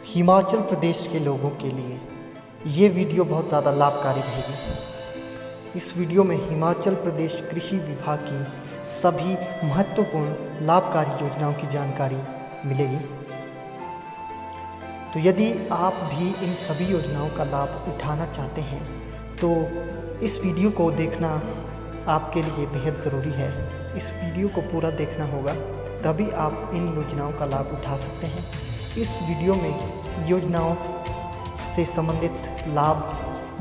हिमाचल प्रदेश के लोगों के लिए ये वीडियो बहुत ज़्यादा लाभकारी रहेगी। इस वीडियो में हिमाचल प्रदेश कृषि विभाग की सभी महत्वपूर्ण लाभकारी योजनाओं की जानकारी मिलेगी। तो यदि आप भी इन सभी योजनाओं का लाभ उठाना चाहते हैं तो इस वीडियो को देखना आपके लिए बेहद ज़रूरी है। इस वीडियो को पूरा देखना होगा, तभी आप इन योजनाओं का लाभ उठा सकते हैं। इस वीडियो में योजनाओं से संबंधित लाभ,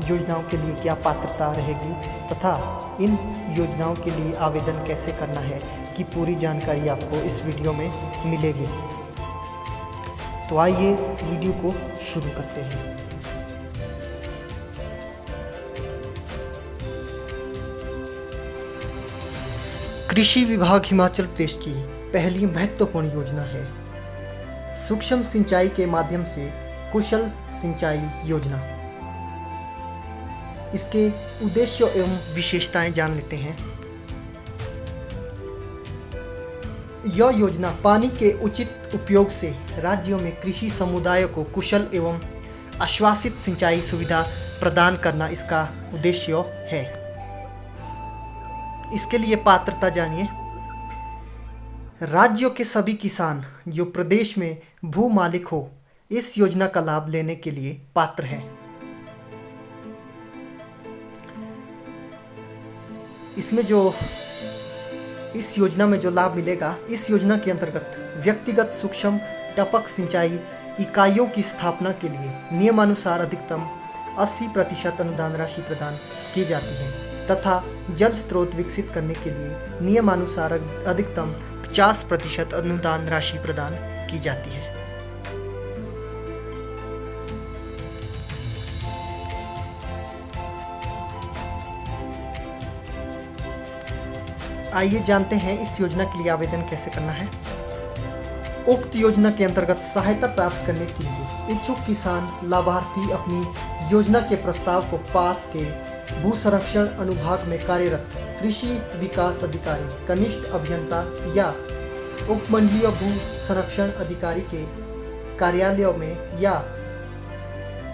योजनाओं के लिए क्या पात्रता रहेगी तथा इन योजनाओं के लिए आवेदन कैसे करना है की पूरी जानकारी आपको इस वीडियो में मिलेगी। तो आइए वीडियो को शुरू करते हैं। कृषि विभाग हिमाचल प्रदेश की पहली महत्वपूर्ण योजना है सूक्ष्म सिंचाई के माध्यम से कुशल सिंचाई योजना। इसके उद्देश्य एवं विशेषताएं जान लेते हैं। यह योजना पानी के उचित उपयोग से राज्यों में कृषि समुदायों को कुशल एवं आश्वासित सिंचाई सुविधा प्रदान करना इसका उद्देश्य है। इसके लिए पात्रता जानिए। राज्यों के सभी किसान जो प्रदेश में भू मालिक हो इस योजना का लाभ लेने के लिए पात्र हैं। इस योजना में जो लाभ मिलेगा, इस योजना के अंतर्गत व्यक्तिगत सूक्ष्म टपक सिंचाई इकाइयों की स्थापना के लिए नियमानुसार अधिकतम 80% अनुदान राशि प्रदान की जाती है तथा जल स्रोत विकसित करने के लिए नियमानुसार अधिकतम 50% अनुदान राशि प्रदान की जाती है। आइए जानते हैं इस योजना के लिए आवेदन कैसे करना है। उक्त योजना के अंतर्गत सहायता प्राप्त करने के लिए इच्छुक किसान लाभार्थी अपनी योजना के प्रस्ताव को पास के भू संरक्षण अनुभाग में कार्यरत कृषि विकास अधिकारी, कनिष्ठ अभियंता या उपमंडलीय भू संरक्षण अधिकारी के कार्यालयों में या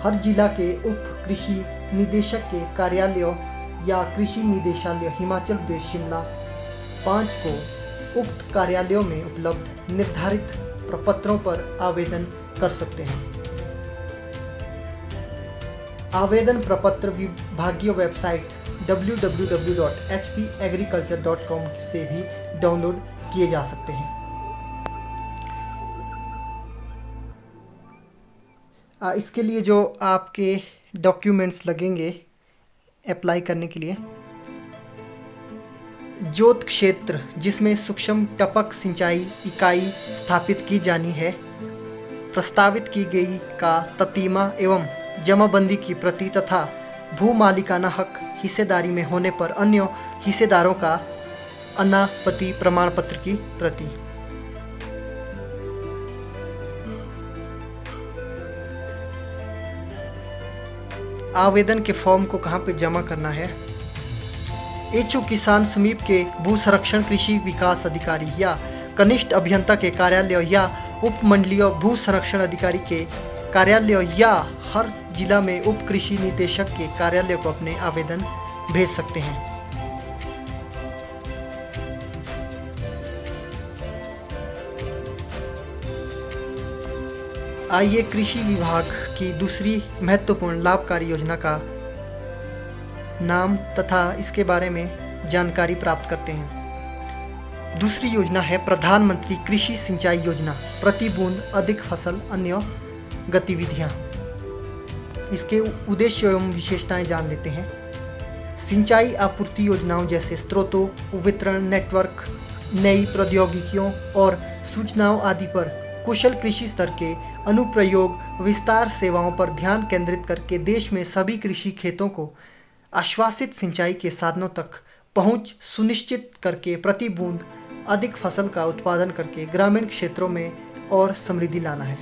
हर जिला के उप कृषि निदेशक के कार्यालयों या कृषि निदेशालय हिमाचल प्रदेश शिमला 5 को उक्त कार्यालयों में उपलब्ध निर्धारित प्रपत्रों पर आवेदन कर सकते हैं। आवेदन प्रपत्र विभागीय वेबसाइट www.hpagriculture.com से भी डाउनलोड किए जा सकते हैं। इसके लिए जो आपके डॉक्यूमेंट्स लगेंगे अप्लाई करने के लिए, जोत क्षेत्र जिसमें सूक्ष्म टपक सिंचाई इकाई स्थापित की जानी है, प्रस्तावित की गई का ततीमा एवं जमाबंदी की प्रति तथा भू मालिकाना हक हिस्सेदारी में होने पर अन्य हिस्सेदारों का अनापत्ति प्रमाण पत्र की प्रति। आवेदन के फॉर्म को कहाँ पे जमा करना है? इच्छुक किसान समीप के भू संरक्षण कृषि विकास अधिकारी या कनिष्ठ अभियंता के कार्यालय या उपमंडलीय भू संरक्षण अधिकारी के कार्यालय या हर जिला में उप कृषि निदेशक के कार्यालय को अपने आवेदन भेज सकते हैं। आइए कृषि विभाग की दूसरी महत्वपूर्ण लाभकारी योजना का नाम तथा इसके बारे में जानकारी प्राप्त करते हैं। दूसरी योजना है प्रधानमंत्री कृषि सिंचाई योजना, प्रति बूंद अधिक फसल अन्य गतिविधियां। इसके उद्देश्य एवं विशेषताएं जान लेते हैं। सिंचाई आपूर्ति योजनाओं जैसे स्रोतों, वितरण नेटवर्क, नई प्रौद्योगिकियों और सूचनाओं आदि पर कुशल कृषि स्तर के अनुप्रयोग विस्तार सेवाओं पर ध्यान केंद्रित करके देश में सभी कृषि खेतों को आश्वासित सिंचाई के साधनों तक पहुंच सुनिश्चित करके प्रति बूंद अधिक फसल का उत्पादन करके ग्रामीण क्षेत्रों में और समृद्धि लाना है।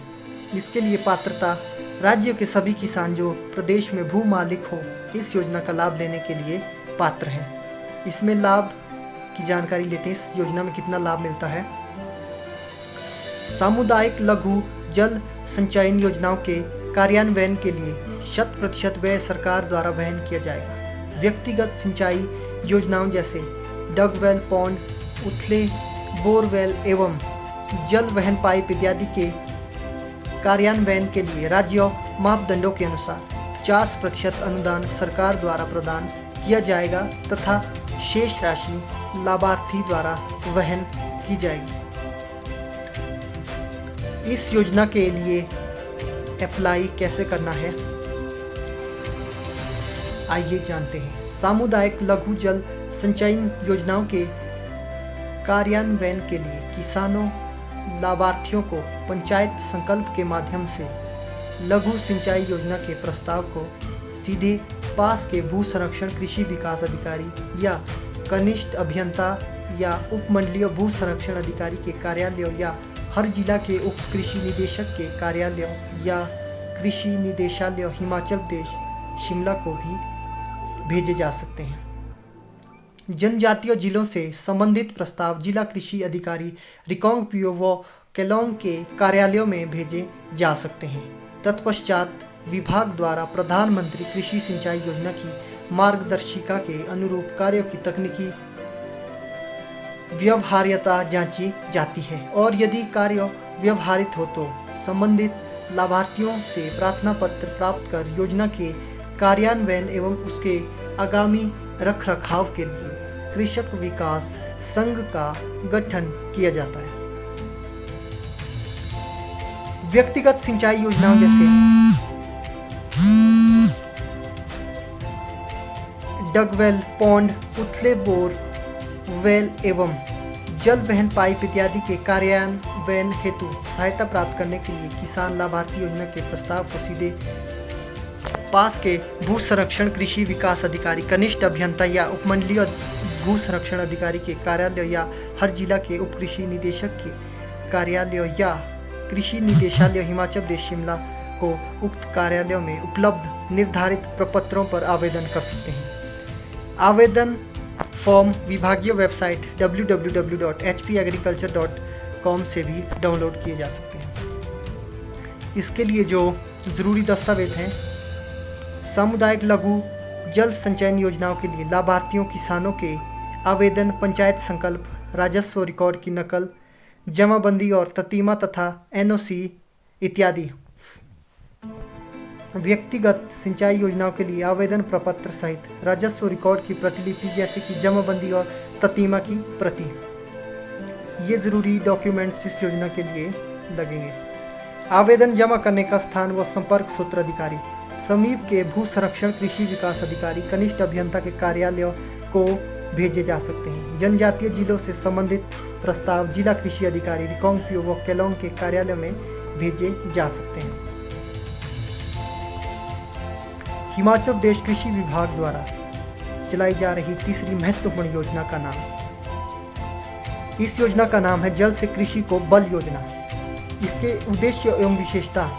इसके लिए पात्रता राज्यों के सभी किसान जो प्रदेश में भू मालिक हो इस योजना का लाभ लेने के लिए पात्र हैं। इसमें लाभ की जानकारी लेते हैं। इस योजना में कितना लाभ मिलता है। सामुदायिक लघु जल संचयन योजनाओं के कार्यान्वयन के लिए 100% व्यय सरकार द्वारा वहन किया जाएगा। व्यक्तिगत सिंचाई योजनाओं जैसे डगवेल, पौंड, उथले, बोरवेल एवं जल वहन पाइप इत्यादि के कार्यान्वयन के लिए राज्य मापदंडों के अनुसार 50% अनुदान सरकार द्वारा प्रदान किया जाएगा तथा शेष राशि लाभार्थी द्वारा वहन की जाएगी। इस योजना के लिए अप्लाई कैसे करना है, आइए जानते हैं। सामुदायिक लघु जल संचयन योजनाओं के कार्यान्वयन के लिए किसानों लाभार्थियों को पंचायत संकल्प के माध्यम से लघु सिंचाई योजना के प्रस्ताव को सीधे पास के भू संरक्षण कृषि विकास अधिकारी या कनिष्ठ अभियंता या उपमंडलीय भू संरक्षण अधिकारी के कार्यालय या हर जिला के उप कृषि निदेशक के कार्यालय या कृषि निदेशालय हिमाचल प्रदेश शिमला को भी भेजे जा सकते हैं। जनजातीय जिलों से संबंधित प्रस्ताव जिला कृषि अधिकारी रिकांगपिओ व केलोंग के कार्यालयों में भेजे जा सकते हैं। तत्पश्चात विभाग द्वारा प्रधानमंत्री कृषि सिंचाई योजना की मार्गदर्शिका के अनुरूप कार्यों की तकनीकी व्यवहार्यता जांची जाती है और यदि कार्य व्यवहारित हो तो संबंधित लाभार्थियों से प्रार्थना पत्र प्राप्त कर योजना के कार्यान्वयन एवं उसके आगामी रखरखाव के लिए कृषक विकास संघ का गठन किया जाता है। व्यक्तिगत सिंचाई योजनाओं जैसे डगवेल, पौंड, उथले बोर वेल एवं जल वहन पाइप इत्यादि के कार्यान्वयन हेतु सहायता प्राप्त करने के लिए किसान लाभार्थी योजना के प्रस्ताव को सीधे पास के भू संरक्षण कृषि विकास अधिकारी, कनिष्ठ अभियंता या उपमंडलीय भू संरक्षण अधिकारी के कार्यालय या हर जिला के उप कृषि निदेशक के कार्यालय या कृषि निदेशालय हिमाचल प्रदेश शिमला को उक्त कार्यालयों में उपलब्ध निर्धारित प्रपत्रों पर आवेदन कर सकते हैं। आवेदन फॉर्म विभागीय वेबसाइट www.hpagriculture.com से भी डाउनलोड किए जा सकते हैं। इसके लिए जो ज़रूरी दस्तावेज हैं, सामुदायिक लघु जल संचयन योजनाओं के लिए लाभार्थियों किसानों के आवेदन, पंचायत संकल्प, राजस्व रिकॉर्ड की नकल, जमाबंदी और ततीमा तथा एनओसी इत्यादि। व्यक्तिगत सिंचाई योजनाओं के लिए आवेदन प्रपत्र सहित राजस्व रिकॉर्ड की प्रतिलिपि जैसे कि जमाबंदी और ततीमा की प्रति, ये ज़रूरी डॉक्यूमेंट्स इस योजना के लिए लगेंगे। आवेदन जमा करने का स्थान व संपर्क सूत्र अधिकारी समीप के भू संरक्षण कृषि विकास अधिकारी, कनिष्ठ अभियंता के कार्यालय को भेजे जा सकते हैं। जनजातीय जिलों से संबंधित प्रस्ताव जिला कृषि अधिकारी रिकांगपिओ व केलोंग के कार्यालय में भेजे जा सकते हैं। हिमाचल प्रदेश कृषि विभाग द्वारा चलाई जा रही तीसरी महत्वपूर्ण योजना का नाम, इस योजना का नाम है जल से कृषि को बल योजना। इसके उद्देश्य एवं विशेषता,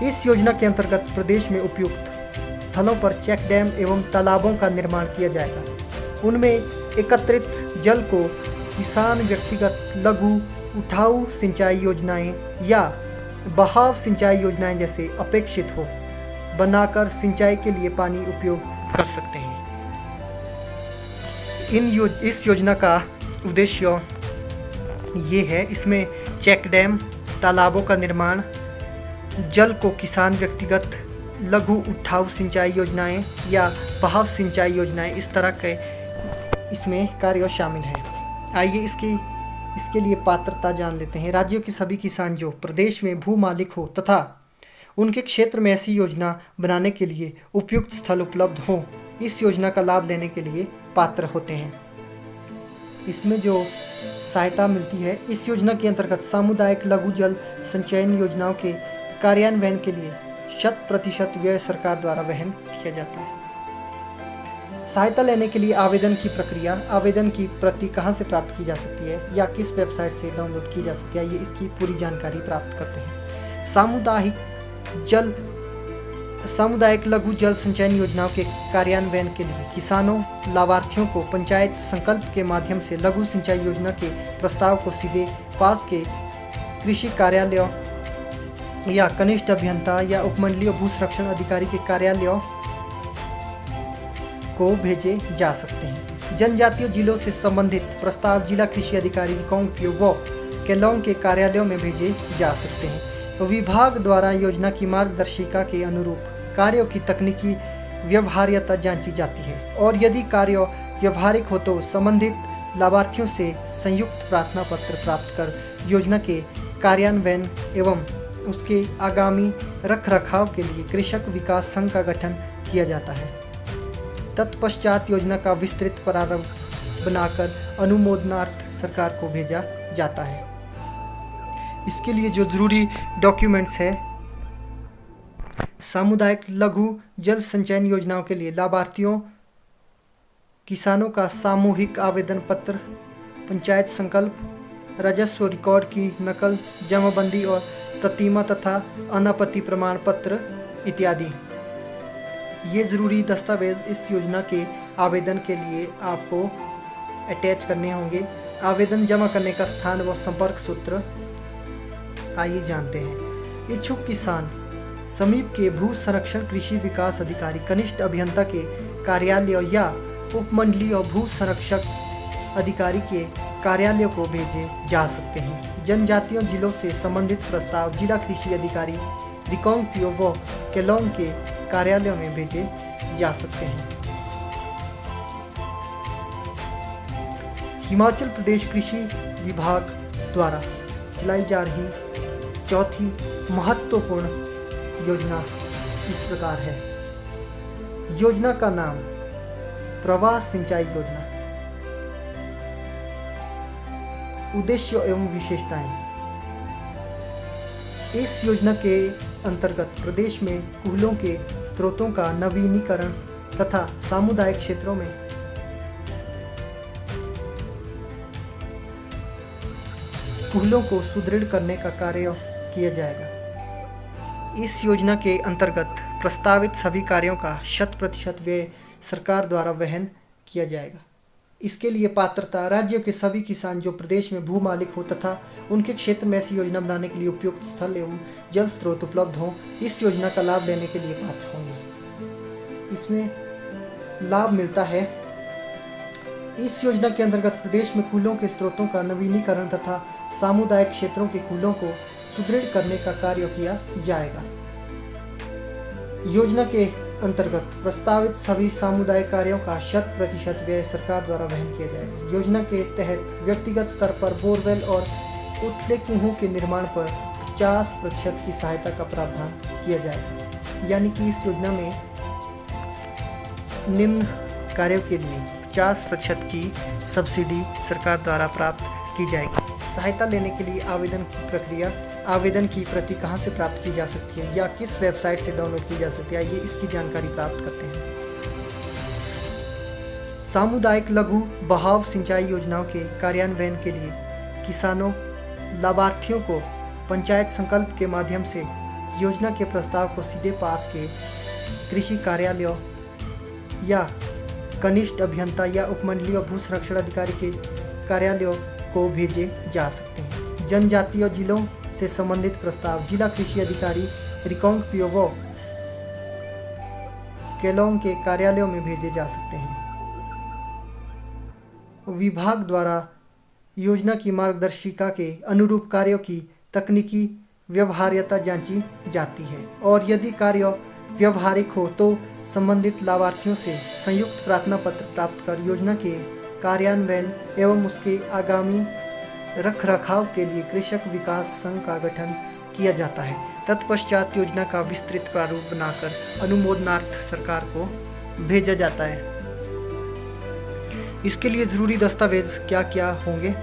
इस योजना के अंतर्गत प्रदेश में उपयुक्त स्थलों पर चेक डैम एवं तालाबों का निर्माण किया जाएगा। उनमें एकत्रित जल को किसान व्यक्तिगत लघु उठाऊ सिंचाई योजनाएं या बहाव सिंचाई योजनाएं जैसे अपेक्षित हो बनाकर सिंचाई के लिए पानी उपयोग कर सकते हैं। इस योजना का उद्देश्य ये है, इसमें चेक डैम, तालाबों का निर्माण, जल को किसान व्यक्तिगत लघु उठाऊ सिंचाई योजनाएं या बहाव सिंचाई योजनाएं, इस तरह के इसमें कार्य शामिल है। आइए इसके लिए पात्रता जान लेते हैं। राज्यों के सभी किसान जो प्रदेश में भू मालिक हो तथा उनके क्षेत्र में ऐसी योजना बनाने के लिए उपयुक्त स्थल उपलब्ध हो, इस योजना का लाभ लेने के लिए पात्र होते हैं। इसमें जो सहायता मिलती है, इस योजना के अंतर्गत सामुदायिक लघु जल संचयन योजनाओं के कार्यान्वयन के लिए 100% व्यय सरकार द्वारा वहन किया जाता है। सहायता लेने के लिए आवेदन की प्रक्रिया, आवेदन की प्रति कहां से प्राप्त की जा सकती है या किस वेबसाइट से डाउनलोड की जा सकती है, ये इसकी पूरी जानकारी प्राप्त करते हैं। सामुदायिक लघु जल संचयन योजनाओं के कार्यान्वयन के लिए किसानों लाभार्थियों को पंचायत संकल्प के माध्यम से लघु सिंचाई योजना के प्रस्ताव को सीधे पास के कृषि कार्यालय या कनिष्ठ अभियंता या उपमंडलीय भू संरक्षण अधिकारी के कार्यालयों को भेजे जा सकते हैं। जनजातीय जिलों से संबंधित प्रस्ताव जिला कृषि अधिकारी रिकांगपिओ व केलोंग के कार्यालयों में भेजे जा सकते हैं। विभाग द्वारा योजना की मार्गदर्शिका के अनुरूप कार्यों की तकनीकी व्यवहार्यता जांची जाती है और यदि कार्य व्यवहारिक हो तो संबंधित लाभार्थियों से संयुक्त प्रार्थना पत्र प्राप्त कर योजना के कार्यान्वयन एवं उसके आगामी रखरखाव के लिए कृषक विकास संघ का गठन किया जाता है। तत्पश्चात योजना का विस्तृत प्रारूप बनाकर अनुमोदनार्थ सरकार को भेजा जाता है। इसके लिए जो जरूरी डॉक्यूमेंट्स है, सामुदायिक लघु जल संचयन योजनाओं के लिए लाभार्थियों किसानों का सामूहिक आवेदन पत्र, पंचायत संकल्प, राजस्व रिकॉर्ड की नकल, जमाबंदी और ततीमा तथा अनापत्ति प्रमाण पत्र इत्यादि। ये ज़रूरी दस्तावेज इस योजना के आवेदन के लिए आपको अटैच करने होंगे। आवेदन जमा करने का स्थान व संपर्क सूत्र आइए जानते हैं। इच्छुक किसान समीप के भू संरक्षण कृषि विकास अधिकारी कनिष्ठ अभियंता के कार्यालय या उपमंडलीय भू संरक्षक अधिकारी के कार्यालयों को भेजे जा सकते हैं। जनजातीय जिलों से संबंधित प्रस्ताव जिला कृषि अधिकारी रिकांगपिओ व केलोंग के कार्यालयों में भेजे जा सकते हैं। हिमाचल प्रदेश कृषि विभाग द्वारा चलाई जा रही चौथी महत्वपूर्ण योजना इस प्रकार है। योजना का नाम प्रवाह सिंचाई योजना। उद्देश्य एवं विशेषताएं। इस योजना के अंतर्गत प्रदेश में कूहलों के स्रोतों का नवीनीकरण तथा सामुदायिक क्षेत्रों में कूहलों को सुदृढ़ करने का कार्य किया जाएगा। इस योजना के अंतर्गत प्रस्तावित सभी कार्यों का 100% व्यय सरकार द्वारा वहन किया जाएगा। इसके लिए पात्रता राज्यों के सभी किसान जो प्रदेश में भू मालिक हो तथा उनके क्षेत्र में ऐसी योजना बनाने के लिए उपयुक्त स्थल एवं जल स्रोत उपलब्ध हों, इस योजना का लाभ लेने के लिए पात्र होंगे। इसमें लाभ मिलता है। इस योजना के अंतर्गत प्रदेश में कूहलों के स्रोतों का नवीनीकरण तथा सामुदायिक क्षेत्रों के कूहलों को सुदृढ़ करने का कार्य किया जाएगा। योजना के अंतर्गत प्रस्तावित सभी सामुदायिक कार्यों का 100% व्यय सरकार द्वारा वहन किया जाएगा। योजना के तहत व्यक्तिगत स्तर पर बोरवेल और उथले कुओं के निर्माण पर 50% की सहायता का प्रावधान किया जाएगा। यानी कि इस योजना में निम्न कार्यों के लिए 50% की सब्सिडी सरकार द्वारा प्राप्त की जाएगी। सहायता लेने के लिए आवेदन की प्रक्रिया, आवेदन की प्रति कहां से प्राप्त की जा सकती है या किस वेबसाइट से डाउनलोड की जा सकती है, ये इसकी जानकारी प्राप्त करते हैं। सामुदायिक लघु बहाव सिंचाई योजनाओं के कार्यान्वयन के लिए किसानों लाभार्थियों को पंचायत संकल्प के माध्यम से योजना के प्रस्ताव को सीधे पास के कृषि कार्यालयों या कनिष्ठ अभियंता या उपमंडलीय भू संरक्षण अधिकारी के कार्यालयों को भेजे जा सकते हैं। जनजातीय जिलों से संबंधित प्रस्ताव जिला कृषि अधिकारी रिकांगपिओ व केलोंग के कार्यालयों में भेजे जा सकते हैं। विभाग द्वारा योजना की मार्गदर्शिका के अनुरूप कार्यों की तकनीकी व्यवहार्यता जांची जाती है और यदि कार्य व्यवहारिक हो तो संबंधित लाभार्थियों से संयुक्त प्रार्थना पत्र प्राप्त कर योजना के कार्यान्वयन एवं उसके आगामी रखरखाव के लिए कृषक विकास संघ का गठन किया जाता है। तत्पश्चात योजना का विस्तृत प्रारूप बनाकर अनुमोदनार्थ सरकार को भेजा जाता है। इसके लिए जरूरी दस्तावेज क्या क्या होंगे?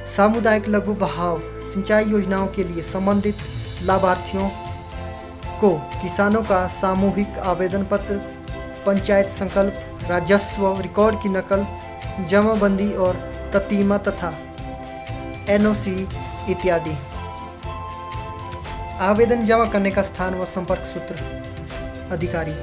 सामुदायिक लघु बहाव सिंचाई योजनाओं के लिए संबंधित लाभार्थियों को किसानों का सामूहिक आवेदन पत्र, पंचायत संकल्प, राजस्व रिकॉर्ड की नकल, जमाबंदी और ततीमा तथा एनओसी इत्यादि। आवेदन जमा करने का स्थान व संपर्क सूत्र अधिकारी।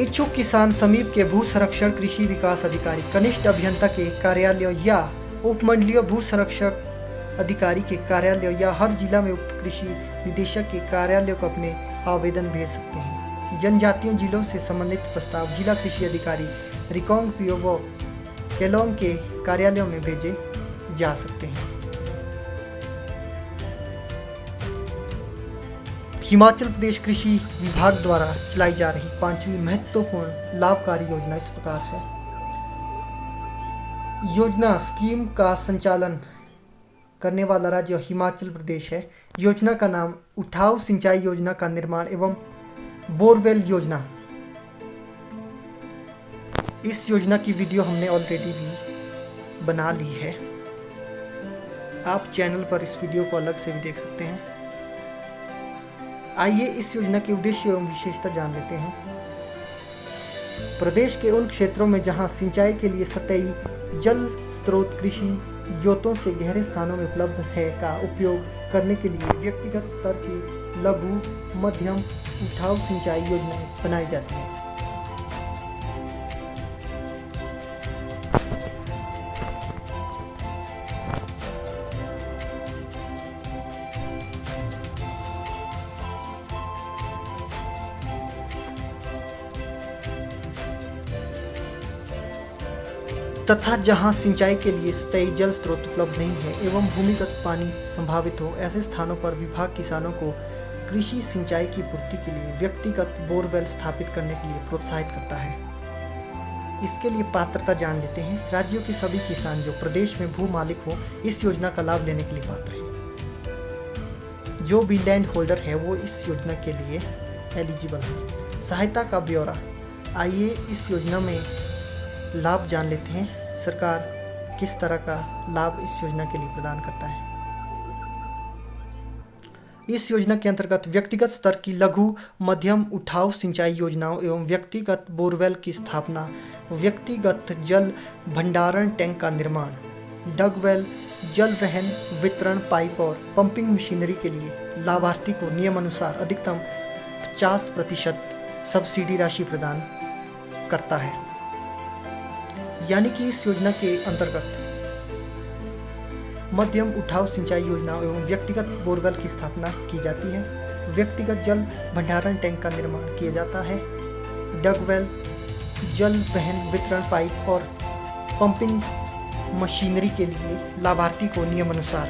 इच्छुक किसान समीप के भू संरक्षण कृषि विकास अधिकारी कनिष्ठ अभियंता के कार्यालय या उपमंडलीय भू संरक्षक अधिकारी के कार्यालय या हर जिला में उप कृषि निदेशक के कार्यालय को अपने आवेदन भेज सकते हैं। जनजातीय जिलों से संबंधित प्रस्ताव जिला कृषि अधिकारी रिकोंग पियो व केलोंग के कार्यालयों में भेजे जा सकते हैं। हिमाचल प्रदेश कृषि विभाग द्वारा चलाई जा रही 5वीं महत्वपूर्ण लाभकारी योजना इस प्रकार है। योजना स्कीम का संचालन करने वाला राज्य हिमाचल प्रदेश है। योजना का नाम उठाऊ सिंचाई योजना का निर्माण एवं बोरवेल योजना। इस योजना की वीडियो हमने ऑलरेडी भी बना ली है। आप चैनल पर इस वीडियो को अलग से भी देख सकते हैं। आइए इस योजना के उद्देश्य एवं विशेषता जान लेते हैं। प्रदेश के उन क्षेत्रों में जहां सिंचाई के लिए सतही जल स्रोत कृषि जोतों से गहरे स्थानों में उपलब्ध है का उपयोग करने के लिए व्यक्तिगत स्तर की लघु मध्यम उठाऊ सिंचाई योजनाएं बनाई जाती हैं। तथा जहां सिंचाई के लिए स्थायी जल स्रोत उपलब्ध नहीं है एवं भूमिगत पानी संभावित हो, ऐसे स्थानों पर विभाग किसानों को कृषि सिंचाई की पूर्ति के लिए व्यक्तिगत बोरवेल स्थापित करने के लिए प्रोत्साहित करता है। इसके लिए पात्रता जान लेते हैं। राज्यों के सभी किसान जो प्रदेश में भू मालिक हो इस योजना का लाभ लेने के लिए पात्र हैं। जो भी लैंड होल्डर है वो इस योजना के लिए एलिजिबल है। सहायता का ब्यौरा। आइए इस योजना में लाभ जान लेते हैं। सरकार किस तरह का लाभ इस योजना के लिए प्रदान करता है। इस योजना के अंतर्गत व्यक्तिगत स्तर की लघु मध्यम उठाऊ सिंचाई योजनाओं एवं व्यक्तिगत बोरवेल की स्थापना, व्यक्तिगत जल भंडारण टैंक का निर्माण, डगवेल, जल वहन वितरण पाइप और पंपिंग मशीनरी के लिए लाभार्थी को नियमानुसार अधिकतम 50% सब्सिडी राशि प्रदान करता है। यानी कि इस योजना के अंतर्गत मध्यम उठाऊ सिंचाई योजना एवं व्यक्तिगत बोरवेल की स्थापना की जाती है, व्यक्तिगत जल भंडारण टैंक का निर्माण किया जाता है, डगवेल, जल वहन वितरण पाइप और पंपिंग मशीनरी के लिए लाभार्थी को नियमानुसार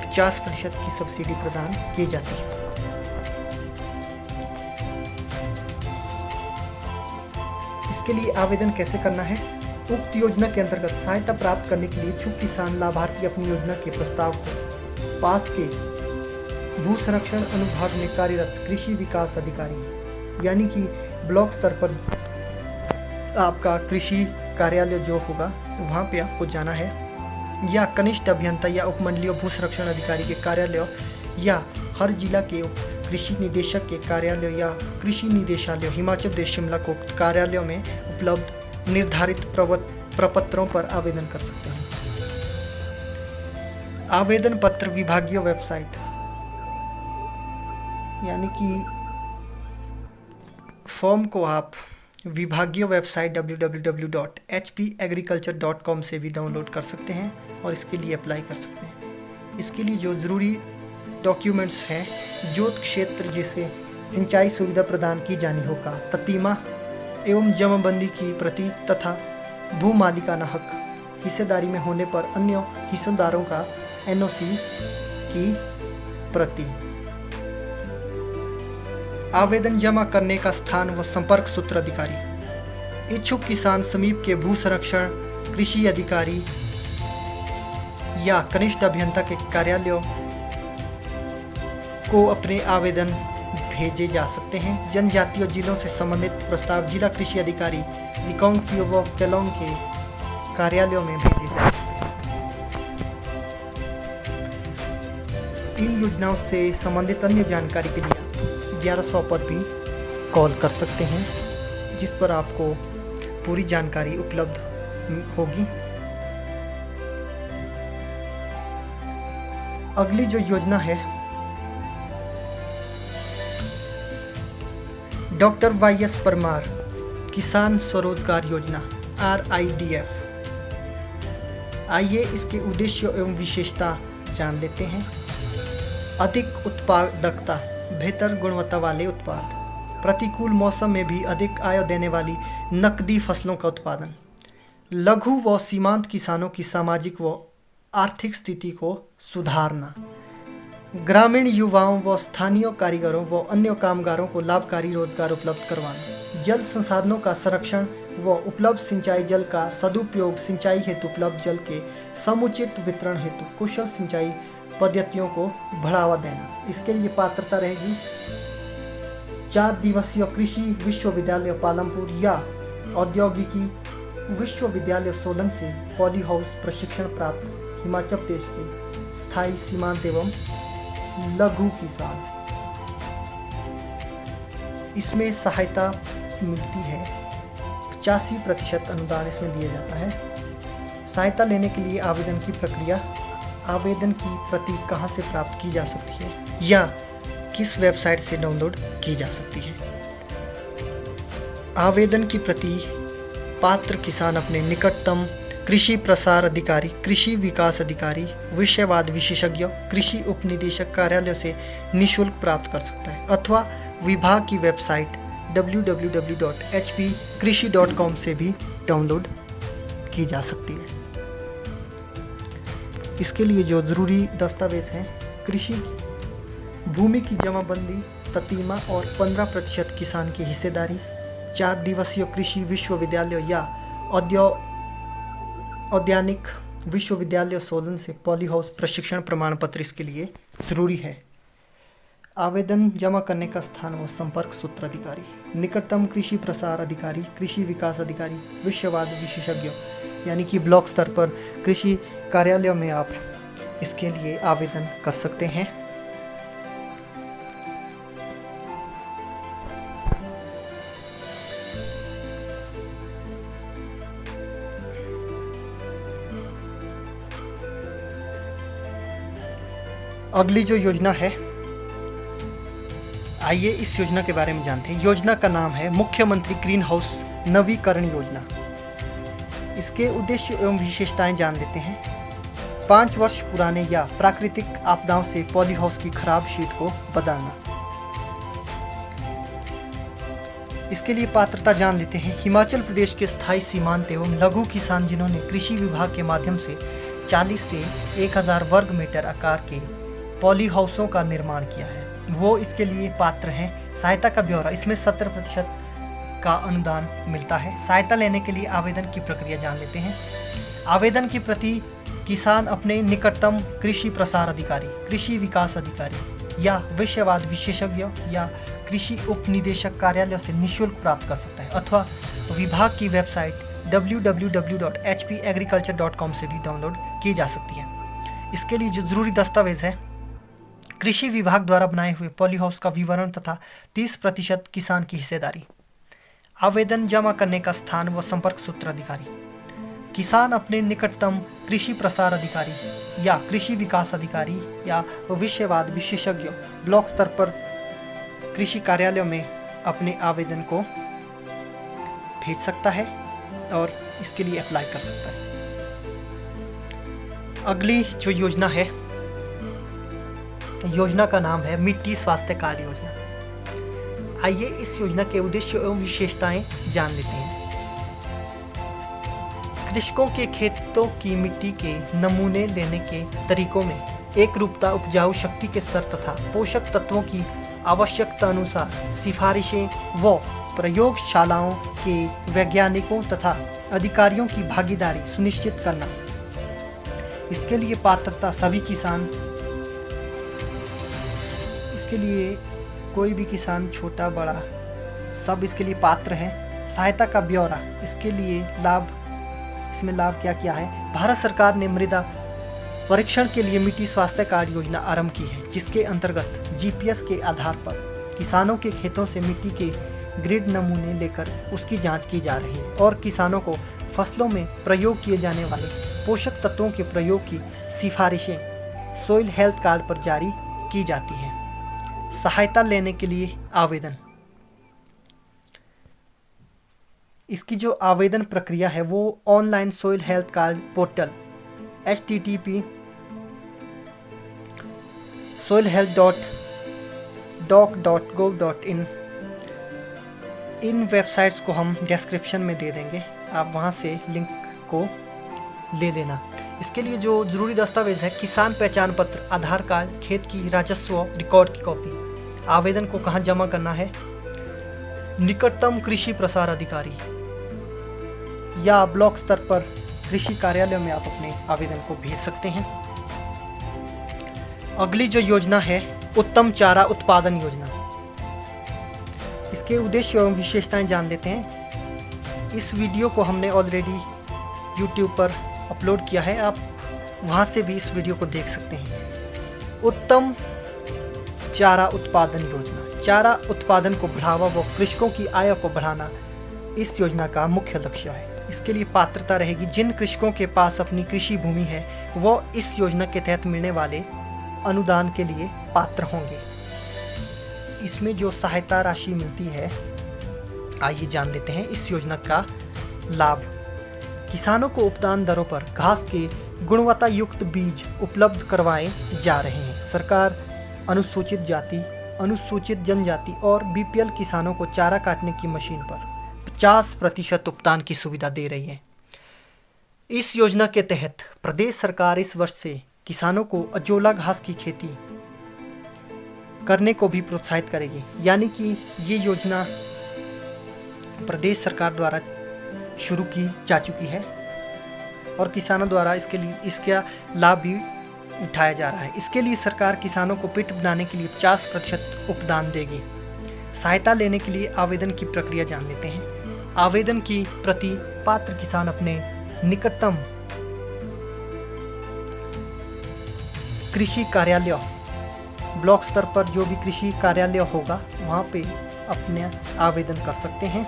50% की सब्सिडी प्रदान की जाती है। इसके लिए आवेदन कैसे करना है? उक्त योजना के अंतर्गत सहायता प्राप्त करने के लिए इच्छुक किसान लाभार्थी अपनी योजना के प्रस्ताव को पास के भू संरक्षण अनुभाग में कार्यरत कृषि विकास अधिकारी यानी कि ब्लॉक स्तर पर आपका कृषि कार्यालय जो होगा वहाँ पे आपको जाना है, या कनिष्ठ अभियंता या उपमंडलीय भू संरक्षण अधिकारी के कार्यालय या हर जिला के कृषि निदेशक के कार्यालय या कृषि निदेशालय हिमाचल प्रदेश शिमला को कार्यालयों में उपलब्ध निर्धारित प्रपत्रों पर आवेदन कर सकते हैं। आवेदन पत्र विभागीय वेबसाइट यानी कि फॉर्म को आप विभागीय वेबसाइट www.hpagriculture.com से भी डाउनलोड कर सकते हैं और इसके लिए अप्लाई कर सकते हैं। इसके लिए जो ज़रूरी डॉक्यूमेंट्स हैं, जोत क्षेत्र जिसे सिंचाई सुविधा प्रदान की जानी होगा, ततीमा एवं जमाबंदी की प्रति तथा भू मालिकाना हक हिस्सेदारी में होने पर अन्य हिस्सेदारों का NOC की प्रति। आवेदन जमा करने का स्थान व संपर्क सूत्र अधिकारी। इच्छुक किसान समीप के भू संरक्षण कृषि अधिकारी या कनिष्ठ अभियंता के कार्यालयों को अपने आवेदन भेजे जा सकते हैं। जनजातीय जिलों से संबंधित प्रस्ताव जिला कृषि अधिकारी रिकोंग पियो व केलोंग के कार्यालयों में भेजे जा सकते हैं। इन योजनाओं से संबंधित अन्य जानकारी के लिए 1100 पर भी कॉल कर सकते हैं, जिस पर आपको पूरी जानकारी उपलब्ध होगी। अगली जो योजना है डॉक्टर YS परमार किसान स्वरोजगार योजना RIDF। आइए इसके उद्देश्य एवं विशेषता जान लेते हैं। अधिक उत्पादकता, बेहतर गुणवत्ता वाले उत्पाद, प्रतिकूल मौसम में भी अधिक आय देने वाली नकदी फसलों का उत्पादन, लघु व सीमांत किसानों की सामाजिक व आर्थिक स्थिति को सुधारना, ग्रामीण युवाओं व स्थानीय कारीगरों व अन्य कामगारों को लाभकारी रोजगार उपलब्ध करवाना, जल संसाधनों का संरक्षण व उपलब्ध सिंचाई जल का सदुपयोग, सिंचाई हेतु उपलब्ध जल के समुचित वितरण हेतु कुशल सिंचाई पद्धतियों को बढ़ावा देना। इसके लिए पात्रता रहेगी 4 दिवसीय कृषि विश्वविद्यालय पालमपुर या औद्योगिकी विश्वविद्यालय सोलन से पॉली हाउस प्रशिक्षण प्राप्त हिमाचल प्रदेश के स्थायी सीमांत एवं लघु किसान। इसमें सहायता मिलती है, 85% अनुदान इसमें दिया जाता है। सहायता लेने के लिए आवेदन की प्रक्रिया, आवेदन की प्रति कहाँ से प्राप्त की जा सकती है या किस वेबसाइट से डाउनलोड की जा सकती है। आवेदन की प्रति पात्र किसान अपने निकटतम कृषि प्रसार अधिकारी, कृषि विकास अधिकारी, विषयवाद विशेषज्ञ, कृषि उपनिदेशक कार्यालय से निःशुल्क प्राप्त कर सकता है अथवा विभाग की वेबसाइट www.hpkrishi.com से भी डाउनलोड की जा सकती है। इसके लिए जो ज़रूरी दस्तावेज हैं, कृषि भूमि की जमाबंदी, ततीमा और 15% किसान की हिस्सेदारी, 4 दिवसीय कृषि विश्वविद्यालय या औद्यानिक विश्वविद्यालय सोलन से पॉली हाउस प्रशिक्षण प्रमाण पत्र इसके लिए ज़रूरी है। आवेदन जमा करने का स्थान व संपर्क सूत्र अधिकारी, निकटतम कृषि प्रसार अधिकारी, कृषि विकास अधिकारी, विषयवाद विशेषज्ञ, यानी कि ब्लॉक स्तर पर कृषि कार्यालय में आप इसके लिए आवेदन कर सकते हैं। अगली जो योजना है, आइए इस योजना के बारे में जानते हैं। योजना का नाम है मुख्यमंत्री ग्रीन हाउस नवीकरण योजना। इसके उद्देश्य एवं विशेषताएं जान लेते हैं। 5 वर्ष पुराने या प्राकृतिक आपदाओं से पॉली हाउस की खराब शीट को बदलना। इसके लिए पात्रता जान लेते हैं। हिमाचल प्रदेश के स्थायी सीमांत एवं लघु किसान जिन्होंने कृषि विभाग के माध्यम से 40 से 1000 वर्ग मीटर आकार के पॉली हाउसों का निर्माण किया है, वो इसके लिए पात्र हैं। सहायता का ब्यौरा, इसमें 70% का अनुदान मिलता है। सहायता लेने के लिए आवेदन की प्रक्रिया जान लेते हैं। आवेदन की प्रति किसान अपने निकटतम कृषि प्रसार अधिकारी, कृषि विकास अधिकारी या विषयवाद विशेषज्ञ या कृषि उपनिदेशक कार्यालय से निःशुल्क प्राप्त कर सकता है अथवा विभाग की वेबसाइट www.hpagriculture.com से भी डाउनलोड की जा सकती है। इसके लिए जो जरूरी दस्तावेज है, कृषि विभाग द्वारा बनाए हुए पॉली हाउस का विवरण तथा 30% किसान की हिस्सेदारी। आवेदन जमा करने का स्थान व संपर्क सूत्र अधिकारी, किसान अपने निकटतम कृषि प्रसार अधिकारी या कृषि विकास अधिकारी या विषयवाद विशेषज्ञ ब्लॉक स्तर पर कृषि कार्यालय में अपने आवेदन को भेज सकता है और इसके लिए अप्लाई कर सकता है। अगली जो योजना है, योजना का नाम है मिट्टी स्वास्थ्य कार्ड योजना। आइए इस योजना के उद्देश्य एवं विशेषताएं जान लेते हैं। कृषकों के खेतों की मिट्टी के नमूने लेने के तरीकों में एक रूपता, उपजाऊ शक्ति के स्तर तथा पोषक तत्वों की आवश्यकता अनुसार सिफारिशें व प्रयोगशालाओं के वैज्ञानिकों तथा अधिकारियों की भागीदारी सुनिश्चित करना। इसके लिए पात्रता सभी किसान, इसके लिए कोई भी किसान छोटा बड़ा सब इसके लिए पात्र हैं। सहायता का ब्यौरा, इसके लिए लाभ, इसमें लाभ क्या क्या है। भारत सरकार ने मृदा परीक्षण के लिए मिट्टी स्वास्थ्य कार्ड योजना आरंभ की है, जिसके अंतर्गत जीपीएस के आधार पर किसानों के खेतों से मिट्टी के ग्रिड नमूने लेकर उसकी जांच की जा रही है और किसानों को फसलों में प्रयोग किए जाने वाले पोषक तत्वों के प्रयोग की सिफारिशें सोइल हेल्थ कार्ड पर जारी की जाती हैं। सहायता लेने के लिए आवेदन, इसकी जो आवेदन प्रक्रिया है वो online soil health card portal soilhealth.doc.gov.in इन वेबसाइट्स को हम डिस्क्रिप्शन में दे देंगे, आप वहाँ से लिंक को ले लेना। इसके लिए जो ज़रूरी दस्तावेज़ है, किसान पहचान पत्र, आधार कार्ड, खेत की राजस्व रिकॉर्ड की कॉपी। आवेदन को कहाँ जमा करना है? निकटतम कृषि प्रसार अधिकारी या ब्लॉक स्तर पर कृषि कार्यालय में आप अपने आवेदन को भेज सकते हैं। अगली जो योजना है, उत्तम चारा उत्पादन योजना। इसके उद्देश्य एवं विशेषताएं जान लेते हैं। इस वीडियो को हमने ऑलरेडी YouTube पर अपलोड किया है, आप वहां से भी इस वीडियो को देख सकते हैं। उत्तम चारा उत्पादन योजना, चारा उत्पादन को बढ़ावा व कृषकों की आय को बढ़ाना इस योजना का मुख्य लक्ष्य है। इसके लिए पात्रता रहेगी, जिन कृषकों के पास अपनी कृषि भूमि है वो इस योजना के तहत मिलने वाले अनुदान के लिए पात्र होंगे। इसमें जो सहायता राशि मिलती है, आइए जान लेते हैं इस योजना का लाभ। किसानों को उपदान दरों पर घास के गुणवत्ता युक्त बीज उपलब्ध करवाए जा रहे हैं। सरकार अनुसूचित जाति, अनुसूचित जनजाति और BPL किसानों को चारा काटने की मशीन पर 50% उपदान की सुविधा दे रही है। इस योजना के तहत प्रदेश सरकार इस वर्ष से किसानों को अजोला घास की खेती करने को भी प्रोत्साहित करेगी। यानी कि ये योजना प्रदेश सरकार द्वारा शुरू की जा चुकी है और किसानों द्वारा इसका लाभ भी उठाया जा रहा है। इसके लिए सरकार किसानों को पिट बनाने के लिए 50% उपदान देगी। सहायता लेने के लिए आवेदन की प्रक्रिया जान लेते हैं। आवेदन की प्रति पात्र किसान अपने निकटतम कृषि कार्यालय, ब्लॉक स्तर पर जो भी कृषि कार्यालय होगा वहाँ पे अपने आवेदन कर सकते हैं।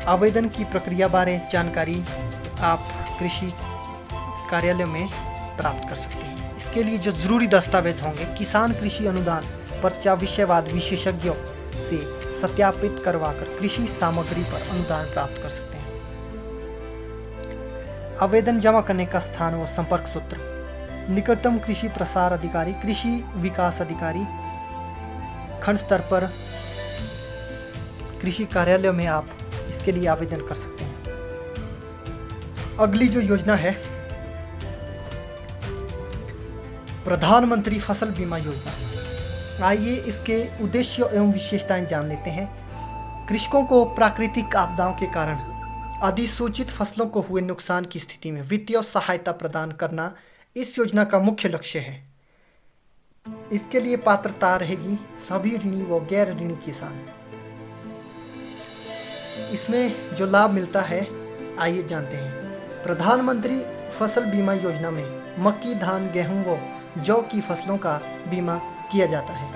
आवेदन की प्रक्रिया बारे जानकारी आप कृषि कार्यालय में प्राप्त कर सकते हैं। इसके लिए जो जरूरी दस्तावेज होंगे, किसान कृषि अनुदान पर्चा विषयवाद विशेषज्ञों से सत्यापित करवाकर कृषि सामग्री पर अनुदान प्राप्त कर सकते हैं। आवेदन जमा करने का स्थान व संपर्क सूत्र, निकटतम कृषि प्रसार अधिकारी, कृषि विकास अधिकारी, खंड स्तर पर कृषि कार्यालय में आप इसके लिए आवेदन कर सकते हैं। अगली जो योजना है, प्रधानमंत्री फसल बीमा योजना। आइए इसके उद्देश्य एवं विशेषताएं जान लेते हैं। कृषकों को प्राकृतिक आपदाओं के कारण अधिसूचित फसलों को हुए नुकसान की स्थिति में वित्तीय सहायता प्रदान करना इस योजना का मुख्य लक्ष्य है। इसके लिए पात्रता रहेगी सभी ऋणी व गैर ऋणी किसान। इसमें जो लाभ मिलता है, आइए जानते हैं। प्रधानमंत्री फसल बीमा योजना में मक्की, धान, गेहूं व जौ की फसलों का बीमा किया जाता है।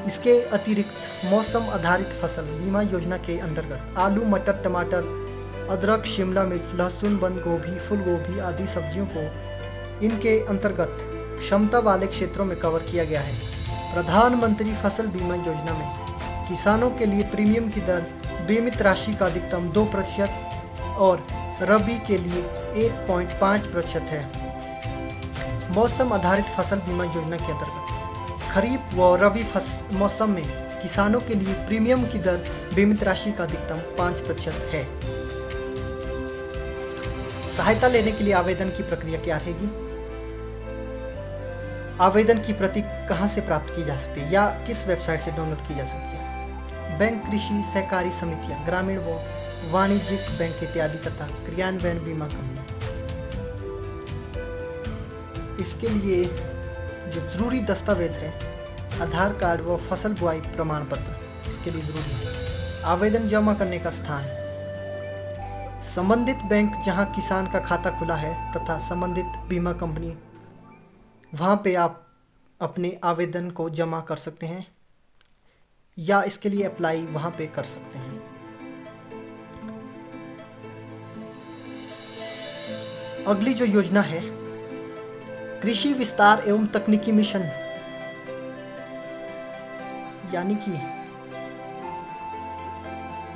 इसके अतिरिक्त मौसम आधारित फसल बीमा योजना के अंतर्गत आलू, मटर, टमाटर, अदरक, शिमला मिर्च, लहसुन, बंद गोभी, फूल गोभी आदि सब्जियों को इनके अंतर्गत क्षमता वाले क्षेत्रों में कवर किया गया है। प्रधानमंत्री फसल बीमा योजना में किसानों के लिए प्रीमियम की दर बीमित राशि का अधिकतम 2% और रबी के लिए 1.5% है। मौसम आधारित फसल बीमा योजना के अंतर्गत खरीफ व रबी मौसम में किसानों के लिए प्रीमियम की दर बीमित राशि का अधिकतम 5% है। सहायता लेने के लिए आवेदन की प्रक्रिया क्या रहेगी? आवेदन की प्रति कहां से प्राप्त की जा सकती है या किस वेबसाइट से डाउनलोड की जा सकती है? बैंक, कृषि सहकारी समितियां, ग्रामीण व वाणिज्यिक बैंक इत्यादि तथा क्रियान्वयन बीमा कंपनी। इसके लिए जो जरूरी दस्तावेज है, आधार कार्ड व फसल बुआई प्रमाण पत्र इसके लिए जरूरी है। आवेदन जमा करने का स्थान, संबंधित बैंक जहां किसान का खाता खुला है तथा संबंधित बीमा कंपनी, वहां पे आप अपने आवेदन को जमा कर सकते हैं या इसके लिए अप्लाई वहां पे कर सकते हैं। अगली जो योजना है, कृषि विस्तार एवं तकनीकी मिशन, यानी कि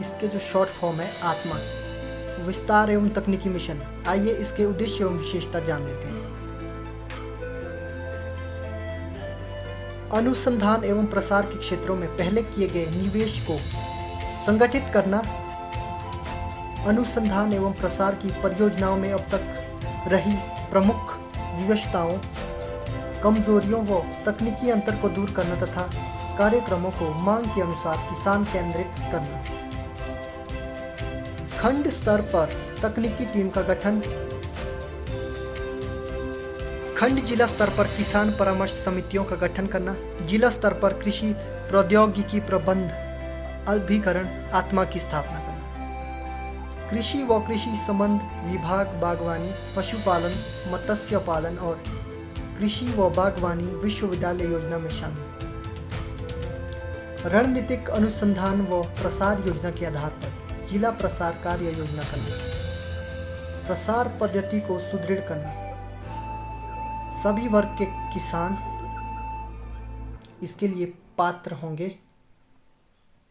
इसके जो शॉर्ट फॉर्म है आत्मा, विस्तार एवं तकनीकी मिशन। आइए इसके उद्देश्य एवं विशेषता जान लेते हैं। अनुसंधान एवं प्रसार के क्षेत्रों में पहले किए गए निवेश को संगठित करना, अनुसंधान एवं प्रसार की परियोजनाओं में अब तक रही प्रमुख विवशताओं, कमजोरियों व तकनीकी अंतर को दूर करना तथा कार्यक्रमों को मांग के अनुसार किसान केंद्रित करना। खंड स्तर पर तकनीकी टीम का गठन, खंड जिला स्तर पर किसान परामर्श समितियों का गठन करना, जिला स्तर पर कृषि प्रौद्योगिकी प्रबंध अभिकरण आत्मा की स्थापना करना। कृषि व कृषि संबंध विभाग बागवानी, पशुपालन, मत्स्य पालन और कृषि व बागवानी विश्वविद्यालय योजना में शामिल। रणनीतिक अनुसंधान व प्रसार योजना के आधार पर जिला प्रसार कार्य योजना करना। प्रसार पद्धति को सुदृढ़ करना। सभी वर्ग के किसान इसके लिए पात्र होंगे।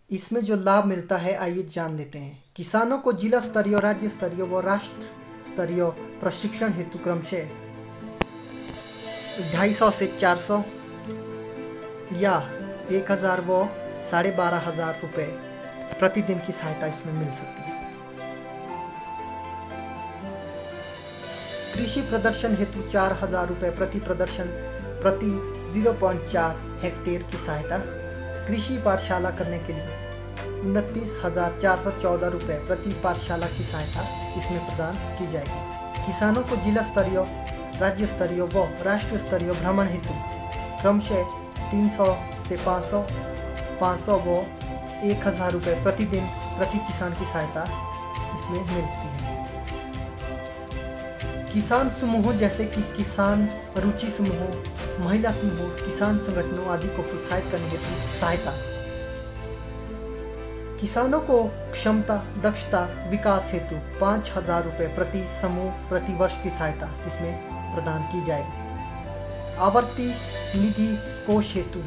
इसमें जो लाभ मिलता है आइए जान लेते हैं। किसानों को जिला स्तरीय, राज्य स्तरीय व राष्ट्र स्तरीय प्रशिक्षण हेतु क्रमशः 250 से 400 या 1000 व 12,500 रुपये प्रतिदिन की सहायता इसमें मिल सकती है। कृषि प्रदर्शन हेतु 4,000 रुपये प्रति प्रदर्शन प्रति 0.4 हेक्टेयर की सहायता। कृषि पाठशाला करने के लिए 29,414 रुपये प्रति पाठशाला की सहायता इसमें प्रदान की जाएगी। किसानों को जिला स्तरीय, राज्य स्तरीय व राष्ट्रीय स्तरीय भ्रमण हेतु क्रमशः 300 से 500, 500 व 1,000 रुपये प्रतिदिन प्रति किसान की सहायता इसमें मिलती है। किसान समूहों जैसे कि किसान रुचि समूहों, महिला समूहों, किसान संगठनों आदि को प्रोत्साहित करने हेतु सहायता। किसानों को क्षमता दक्षता विकास हेतु 5,000 रुपये प्रति समूह प्रति वर्ष की सहायता इसमें प्रदान की जाएगी। आवर्ती निधि कोष हेतु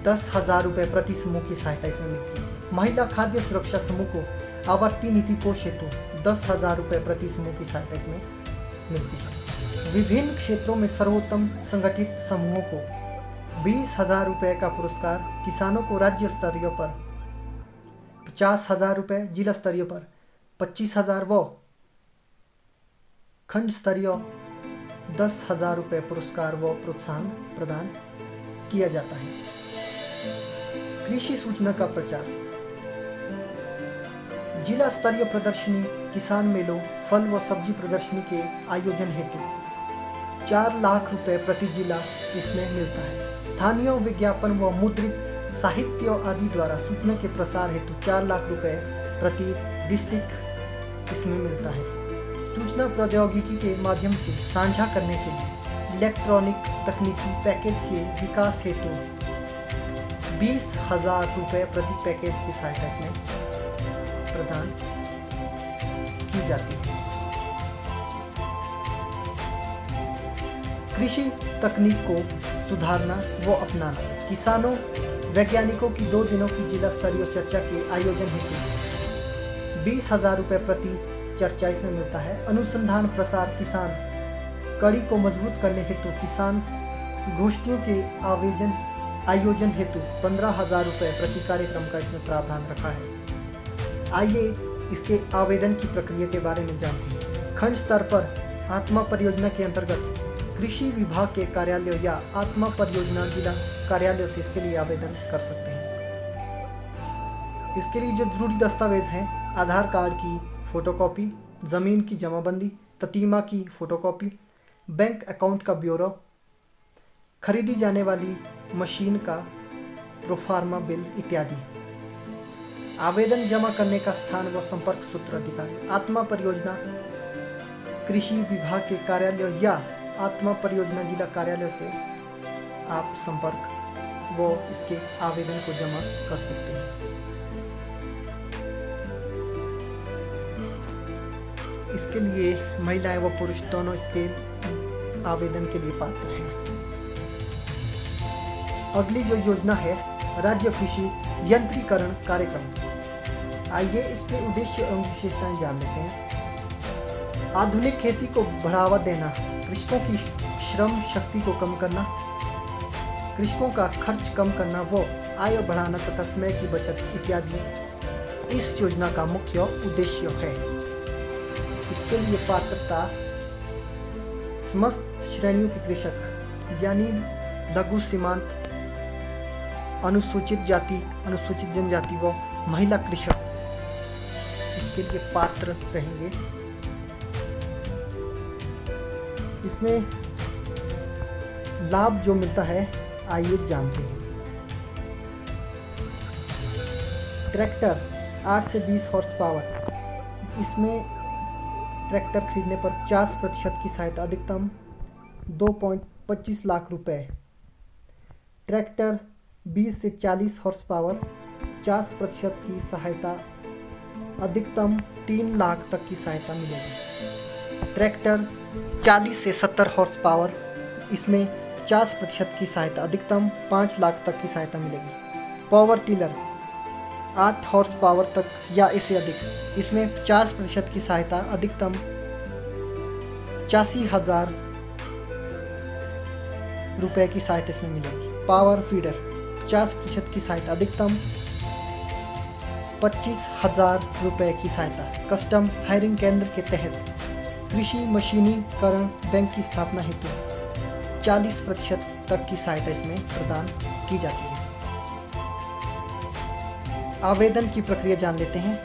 10,000 रुपये प्रति समूह की सहायता इसमें मिलती है। महिला खाद्य सुरक्षा समूह को आवर्ती निधि कोष हेतु 10,000 रुपये प्रति समूह की सहायता इसमें मिलती है। विभिन्न क्षेत्रों में सर्वोत्तम संगठित समूहों को 20,000 रुपये का पुरस्कार, किसानों को राज्य स्तरीय पर 50,000 रुपये, जिला स्तरीय पर 25,000 व खंड स्तरीय 10,000 रुपये पुरस्कार व प्रोत्साहन प्रदान किया जाता है। कृषि सूचना का प्रचार, जिला स्तरीय प्रदर्शनी, किसान मेलों, फल व सब्जी प्रदर्शनी के आयोजन हेतु 4 लाख रुपए प्रति जिला इसमें मिलता है। स्थानीय विज्ञापन व मुद्रित साहित्य आदि द्वारा सूचना के प्रसार हेतु 4 लाख रुपए प्रति डिस्ट्रिक्ट इसमें मिलता है। सूचना प्रौद्योगिकी के माध्यम से साझा करने के लिए इलेक्ट्रॉनिक तकनीकी पैकेज के विकास हेतु 20,000 रुपये प्रति पैकेज की सहायता इसमें प्रदान की जाती है। कृषि तकनीक को सुधारना व अपनाना, किसानों वैज्ञानिकों की 2 दिनों की जिला स्तरीय चर्चा के आयोजन हेतु 20,000 रुपये प्रति चर्चा इसमें मिलता है। अनुसंधान प्रसार किसान कड़ी को मजबूत करने हेतु किसान गोष्ठियों के आयोजन हेतु 15,000 रुपये प्रति कार्यक्रम का इसमें प्रावधान रखा है। आइए इसके आवेदन की प्रक्रिया के बारे में जानते हैं। खंड स्तर पर आत्मा परियोजना के अंतर्गत कृषि विभाग के कार्यालय या आत्मा परियोजना जिला कार्यालय से इसके लिए आवेदन कर सकते हैं। इसके लिए जो जरूरी दस्तावेज हैं, आधार कार्ड की फोटोकॉपी, ज़मीन की जमाबंदी, ततीमा की फोटोकॉपी, बैंक अकाउंट का ब्यौरा, खरीदी जाने वाली मशीन का प्रोफार्मा बिल इत्यादि। आवेदन जमा करने का स्थान व संपर्क सूत्र अधिकारी आत्मा परियोजना कृषि विभाग के कार्यालय या आत्मा परियोजना जिला कार्यालय से आप संपर्क व इसके आवेदन को जमा कर सकते हैं। इसके लिए महिलाएं व पुरुष दोनों इसके आवेदन के लिए पात्र हैं। अगली जो योजना है राज्य कृषि यंत्रीकरण कार्यक्रम। आइए इसके उद्देश्य एवं विशेषताएं जान लेते हैं। आधुनिक खेती को बढ़ावा देना, कृषकों की श्रम शक्ति को कम करना, कृषकों का खर्च कम करना व आय बढ़ाना तथा समय की बचत इत्यादि इस योजना का मुख्य उद्देश्य है। इसके लिए पात्रता समस्त श्रेणियों के कृषक यानी लघु सीमांत, अनुसूचित जाति, अनुसूचित जनजाति व महिला कृषक इसके लिए पात्र रहेंगे। इसमें लाभ जो मिलता है आइए जानते हैं। ट्रैक्टर 8 से 20 हॉर्स पावर, इसमें ट्रैक्टर खरीदने पर 50% की सहायता अधिकतम 2.25 लाख रुपए। ट्रैक्टर 20 से 40 हॉर्स पावर 50% की सहायता अधिकतम 3 लाख तक की सहायता मिलेगी। ट्रैक्टर 40 से 70 हॉर्स पावर, इसमें 50% की सहायता अधिकतम 5 लाख तक की सहायता मिलेगी। पावर टिलर 8 हॉर्स पावर तक या इससे अधिक, इसमें 50% की सहायता अधिकतम 85,000 रुपए की सहायता इसमें मिलेगी। पावर फीडर 50% की सहायता अधिकतम 25,000 रुपए की सहायता। कस्टम हायरिंग केंद्र के तहत कृषि मशीनीकरण बैंक की स्थापना हेतु 40% तक की सहायता इसमें प्रदान की जाती है। आवेदन की प्रक्रिया जान लेते हैं।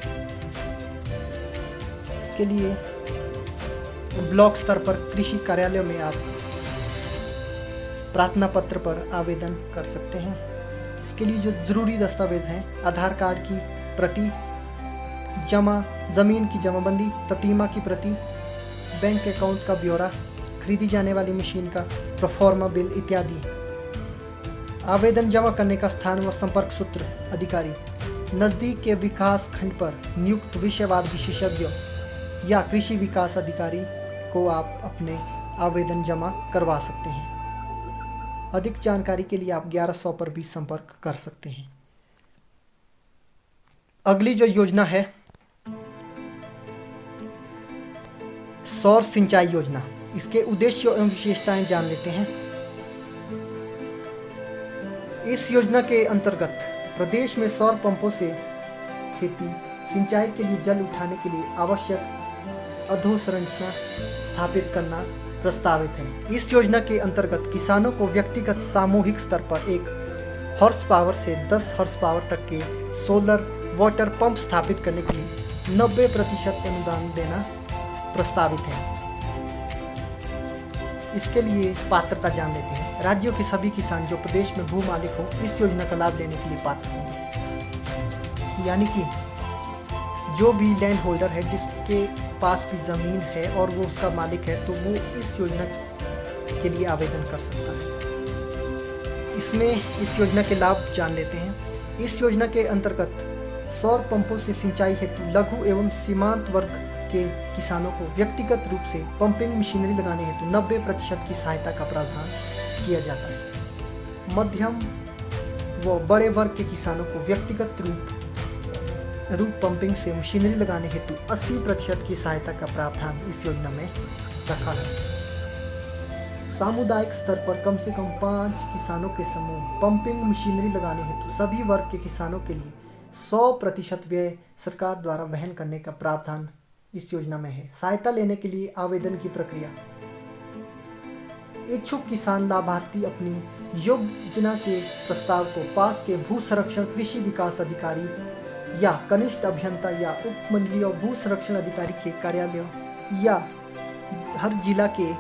इसके लिए ब्लॉक स्तर पर कृषि कार्यालयों में आप प्रार्थना पत्र पर आवेदन कर सकते हैं। इसके लिए जो जरूरी दस्तावेज हैं, आधार कार्ड की प्रति, जमीन की जमाबंदी, ततीमा की प्रति, बैंक अकाउंट का ब्यौरा, खरीदी जाने वाली मशीन का प्रोफॉर्मा बिल इत्यादि। आवेदन जमा करने का स्थान व संपर्क सूत्र अधिकारी नज़दीक के विकास खंड पर नियुक्त विषयवाद विशेषज्ञ या कृषि विकास अधिकारी को आप अपने आवेदन जमा करवा सकते हैं। अधिक जानकारी के लिए आप 1100 पर भी संपर्क कर सकते हैं। अगली जो योजना है सौर सिंचाई योजना, इसके उद्देश्य एवं विशेषताएं जान लेते हैं। इस योजना के अंतर्गत प्रदेश में सौर पंपों से खेती सिंचाई के लिए जल उठाने के लिए आवश्यक अधोसंरचना स्थापित करना प्रस्तावित है। इस योजना के अंतर्गत किसानों को व्यक्तिगत सामूहिक स्तर पर 1 हॉर्स पावर से 10 हॉर्स पावर तक के सोलर वाटर पंप स्थापित करने के लिए 90% अनुदान देना प्रस्तावित है। इसके लिए पात्रता जान लेते हैं। राज्यों के सभी किसान जो प्रदेश में भू मालिक हो इस योजना का लाभ लेने के लिए पात्र होंगे। यानी कि जो भी लैंड होल्डर है जिसके पास भी जमीन है और वो उसका मालिक है तो वो इस योजना के लिए आवेदन कर सकता है। इसमें इस योजना के लाभ जान लेते हैं। इस योजना के अंतर्गत सौर पंपों से सिंचाई हेतु लघु एवं सीमांत वर्ग के किसानों को व्यक्तिगत रूप से पंपिंग मशीनरी लगाने हेतु 90% की सहायता का प्रावधान किया जाता है। मध्यम व बड़े वर्ग के किसानों को व्यक्तिगत रूप पंपिंग से मशीनरी लगाने हेतु 80% की सहायता का प्रावधान इस योजना में रखा है। सामुदायिक स्तर पर कम से कम 5 किसानों के समूह पंपिंग मशीनरी लगाने हेतु सभी वर्ग के किसानों के लिए 100% व्यय सरकार द्वारा वहन करने का प्रावधान इस योजना में है। सहायता लेने के लिए आवेदन की प्रक्रिया, इच्छुक किसान लाभार्थी अपनी योजना के प्रस्ताव को पास के भू संरक्षण कृषि विकास अधिकारी या कनिष्ठ अभियंता या उपमंडलीय भू संरक्षण अधिकारी के कार्यालय या हर जिला के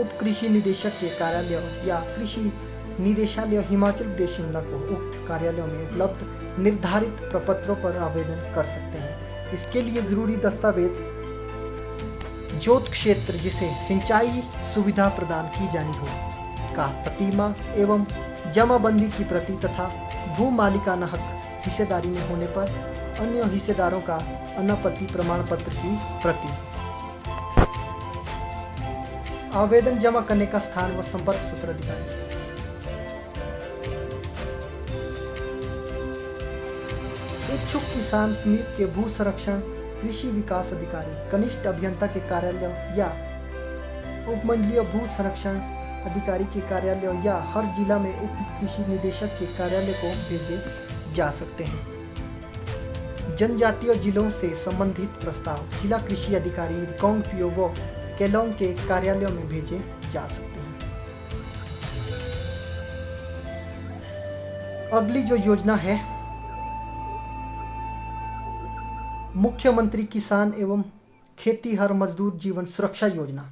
उप कृषि निदेशक के कार्यालय या कृषि निदेशालय हिमाचल प्रदेश शिमला को उक्त कार्यालयों में उपलब्ध निर्धारित प्रपत्रों पर आवेदन कर सकते हैं। इसके लिए जरूरी दस्तावेज जोत क्षेत्र जिसे सिंचाई सुविधा प्रदान की जानी हो का प्रतिमा एवं जमाबंदी की प्रति तथा भू मालिकाना हक हिस्सेदारी में होने पर अन्य हिस्सेदारों का अनापत्ति प्रमाण पत्र की प्रति। आवेदन जमा करने का स्थान व संपर्क सूत्र अधिकारी इच्छुक किसान समीप के भू संरक्षण कृषि विकास अधिकारी कनिष्ठ अभियंता के कार्यालय या उपमंडलीय भू संरक्षण अधिकारी के कार्यालय या हर जिला में उप कृषि निदेशक के कार्यालय को भेजे जा सकते हैं। जनजातीय जिलों से संबंधित प्रस्ताव जिला कृषि अधिकारी रिकांगपिओ व केलोंग के कार्यालयों में भेजे जा सकते हैं। अगली जो योजना है मुख्यमंत्री किसान एवं खेतीहर मजदूर जीवन सुरक्षा योजना।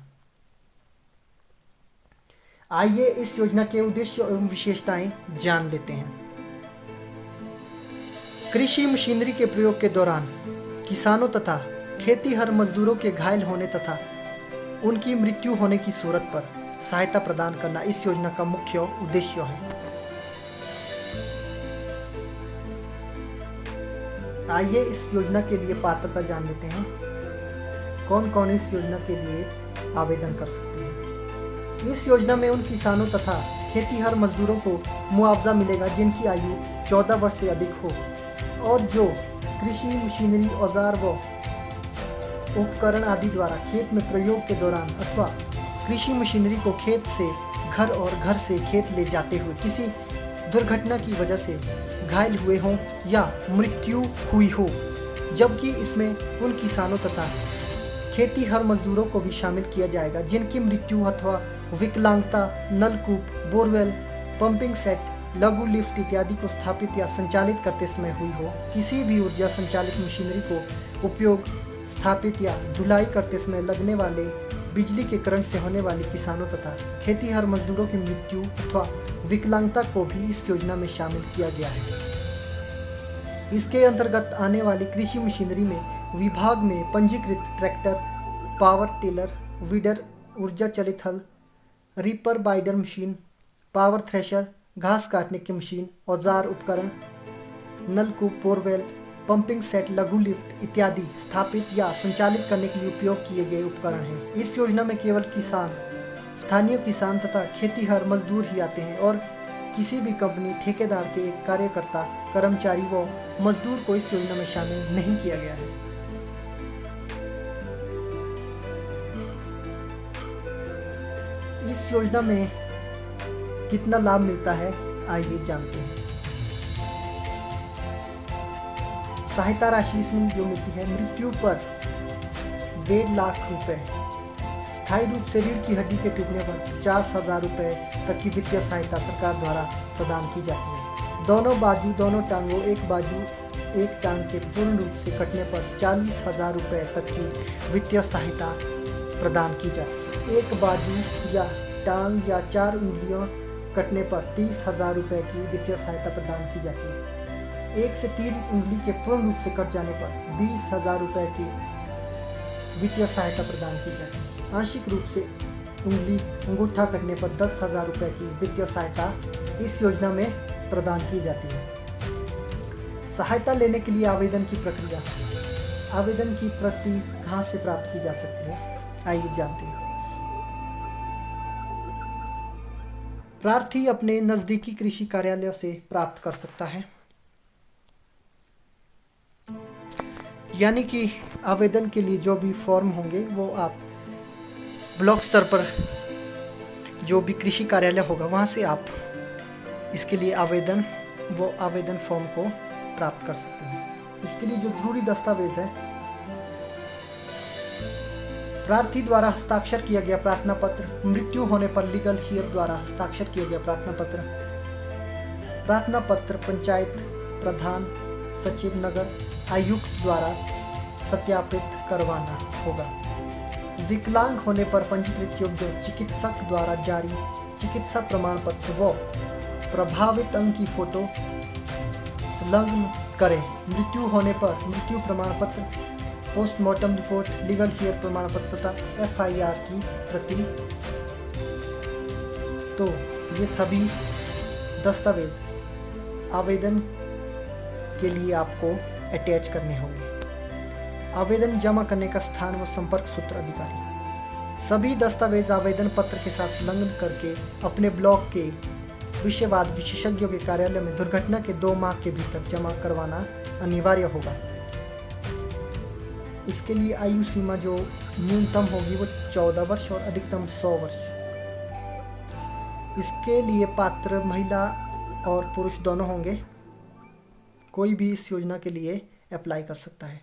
आइए इस योजना के उद्देश्य एवं विशेषताएं जान लेते हैं। कृषि मशीनरी के प्रयोग के दौरान किसानों तथा खेतीहर मजदूरों के घायल होने तथा उनकी मृत्यु होने की सूरत पर सहायता प्रदान करना इस योजना का मुख्य उद्देश्य है। आइए इस योजना के लिए पात्रता जान लेते हैं। कौन कौन इस योजना के लिए आवेदन कर सकते हैं। इस योजना में उन किसानों तथा खेतीहर मजदूरों को मुआवजा मिलेगा जिनकी आयु 14 वर्ष से अधिक हो और जो कृषि मशीनरी औजार व उपकरण आदि द्वारा खेत में प्रयोग के दौरान अथवा कृषि मशीनरी को खेत से घर और घर से खेत ले जाते हुए किसी दुर्घटना की वजह से घायल हुए हों या मृत्यु हुई हो, जबकि इसमें उन किसानों तथा खेतीहर मजदूरों को भी शामिल किया जाएगा जिनकी मृत्यु अथवा विकलांगता नलकूप, बोरवेल, पंपिंग सेट, लघु लिफ्ट इत्यादि को स्थापित या संचालित करते समय हुई हो। किसी भी ऊर्जा संचालित मशीनरी को उपयोग स्थापित या धुलाई करते समय लगने वाले बिजली के करंट से होने वाली किसानों तथा खेतीहर मजदूरों की मृत्यु अथवा विकलांगता को भी इस योजना में शामिल किया गया है। इसके अंतर्गत आने वाली कृषि मशीनरी में विभाग में पंजीकृत ट्रैक्टर, पावर टिलर, वीडर, ऊर्जा चलित हल, रीपर बाइडर मशीन, पावर थ्रेशर, घास काटने की मशीन, औजार उपकरण, नलकूप, बोरवेल, पंपिंग सेट, लघु लिफ्ट इत्यादि स्थापित या संचालित करने के लिए उपयोग किए गए उपकरण हैं। इस योजना में केवल किसान, स्थानीय किसान तथा खेतीहर मजदूर ही आते हैं और किसी भी कंपनी, ठेकेदार के एक कार्यकर्ता, कर्मचारी व मजदूर को इस योजना में शामिल नहीं किया गया है। इस योजना में कितना लाभ मिलता है आइए जानते हैं। सहायता राशि इसमें जो मिलती है मृत्यु पर 1.5 लाख रुपए, स्थायी रूप से रीढ़ की हड्डी के टूटने पर 50,000 रुपए तक की वित्तीय सहायता सरकार द्वारा प्रदान की जाती है। दोनों बाजू, दोनों टांगों, एक बाजू एक टांग के पूर्ण रूप से कटने पर 40,000 रुपए तक की वित्तीय सहायता प्रदान की जाती है। एक बाजू या टांग या 4 उंगलियों कटने पर 30,000 रुपए की वित्तीय सहायता प्रदान की जाती है। 1 से 3 उंगली के पूर्ण रूप से कट जाने पर 20,000 रुपए की वित्तीय सहायता प्रदान की जाती है। आंशिक रूप से अंगूठा कटने पर 10,000 रुपए की वित्तीय सहायता इस योजना में प्रदान की जाती है। सहायता लेने के लिए आवेदन की प्रक्रिया। आवेदन की प्रति कहाँ से प्राप्त की जा सकती है आइए जानते हैं। प्रार्थी अपने नजदीकी कृषि कार्यालय से प्राप्त कर सकता है। यानी कि आवेदन के लिए जो भी फॉर्म होंगे वो आप ब्लॉक स्तर पर जो भी कृषि कार्यालय होगा वहाँ से आप इसके लिए आवेदन फॉर्म को प्राप्त कर सकते हैं। इसके लिए जो जरूरी दस्तावेज है, प्रार्थी द्वारा हस्ताक्षर किया गया प्रार्थना पत्र, मृत्यु होने पर लीगल हियर द्वारा हस्ताक्षर किया गया प्रार्थना पत्र पंचायत प्रधान, सचिव, नगर आयुक्त द्वारा सत्यापित करवाना होगा। विकलांग होने पर पंजीकृत योग्य चिकित्सक द्वारा जारी चिकित्सा प्रमाण पत्र व प्रभावित अंग की फोटो संलग्न करें। मृत्यु होने पर मृत्यु प्रमाण पत्र, पोस्टमार्टम रिपोर्ट, लीगल हियर प्रमाण पत्र तथा FIR की प्रति। तो ये सभी दस्तावेज आवेदन के लिए आपको अटैच करने होंगे। आवेदन जमा करने का स्थान व संपर्क सूत्र अधिकारी। सभी दस्तावेज आवेदन पत्र के साथ संलग्न करके अपने ब्लॉक के विषयवाद विशेषज्ञों के कार्यालय में दुर्घटना के 2 माह के भीतर जमा करवाना अनिवार्य होगा। इसके लिए आयु सीमा जो न्यूनतम होगी वो 14 वर्ष और अधिकतम 100 वर्ष। इसके लिए पात्र महिला और पुरुष दोनों होंगे। कोई भी इस योजना के लिए अप्लाई कर सकता है।